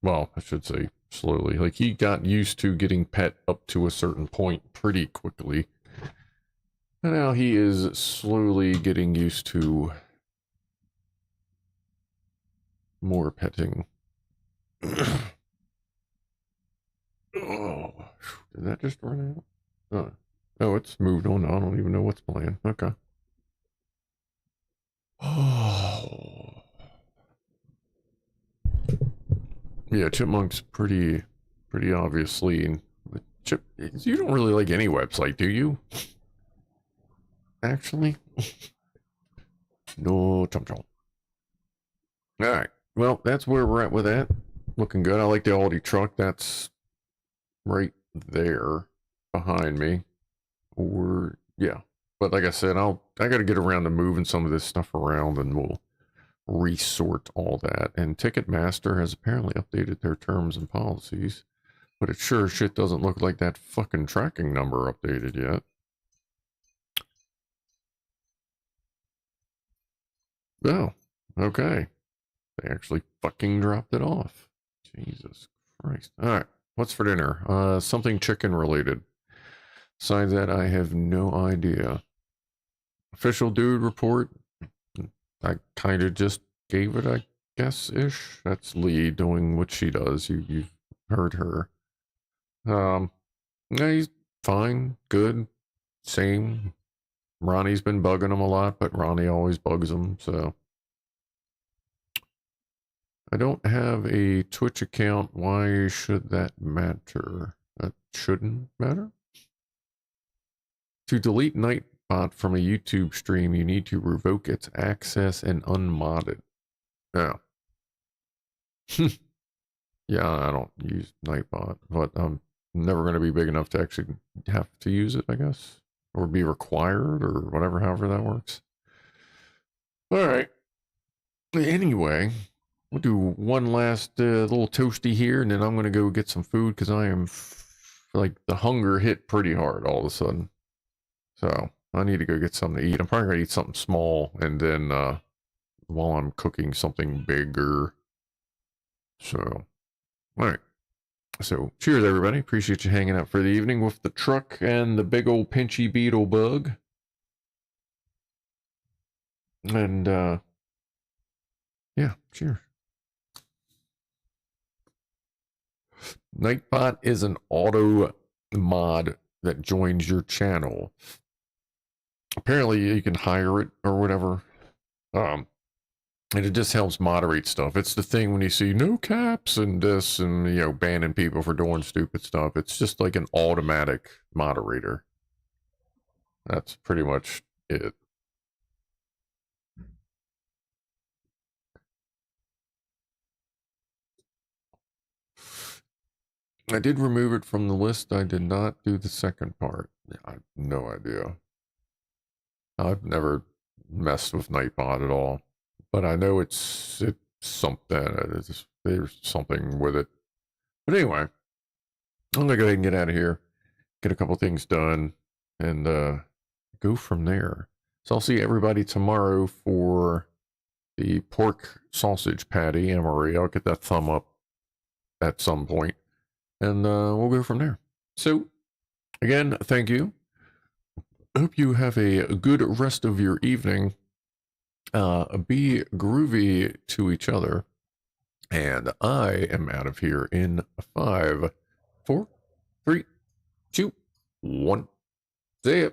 Well, I should say slowly. Like, he got used to getting pet up to a certain point pretty quickly. And now he is slowly getting used to more petting. Oh, did that just run out? Oh, it's moved on. I don't even know what's playing. Okay. Oh. Yeah, Chipmunk's pretty obviously. You don't really like any website, do you? Actually? No, chomp chomp. Alright, well, that's where we're at with that. Looking good. I like the Aldi truck. That's right there behind me. Or, yeah. But like I said, I got to get around to moving some of this stuff around, and we'll resort all that. And Ticketmaster has apparently updated their terms and policies, but it sure shit doesn't look like that fucking tracking number updated yet. Oh, okay. They actually fucking dropped it off. Jesus Christ. Alright, what's for dinner? Something chicken related. Besides that, I have no idea. Official dude report. I kind of just gave it, I guess-ish. That's Lee doing what she does. You've heard her. Yeah, he's fine, good, same. Ronnie's been bugging him a lot, but Ronnie always bugs him, so. I don't have a Twitch account. Why should that matter? That shouldn't matter? To delete Nightbot from a YouTube stream, you need to revoke its access and unmod it. Oh. Yeah, I don't use Nightbot, but I'm never going to be big enough to actually have to use it, I guess. Or be required, or whatever, however that works. Alright. Anyway, we'll do one last little toasty here, and then I'm going to go get some food, because I am, like, the hunger hit pretty hard all of a sudden. So, I need to go get something to eat. I'm probably going to eat something small, and then, while I'm cooking something bigger. So, alright. So, cheers everybody. Appreciate you hanging out for the evening with the truck and the big old pinchy beetle bug. And, yeah, cheers. Nightbot is an auto mod that joins your channel. Apparently you can hire it or whatever. And it just helps moderate stuff. It's the thing when you see no caps and this and, you know, banning people for doing stupid stuff. It's just like an automatic moderator. That's pretty much it. I did remove it from the list. I did not do the second part. I have no idea. I've never messed with Nightbot at all. But I know it's something. There's something with it. But anyway, I'm going to go ahead and get out of here. Get a couple things done. And go from there. So I'll see everybody tomorrow for the pork sausage patty, Emery. I'll get that thumb up at some point. And we'll go from there. So, again, thank you. Hope you have a good rest of your evening. Be groovy to each other. And I am out of here in 5, 4, 3, 2, 1. See ya.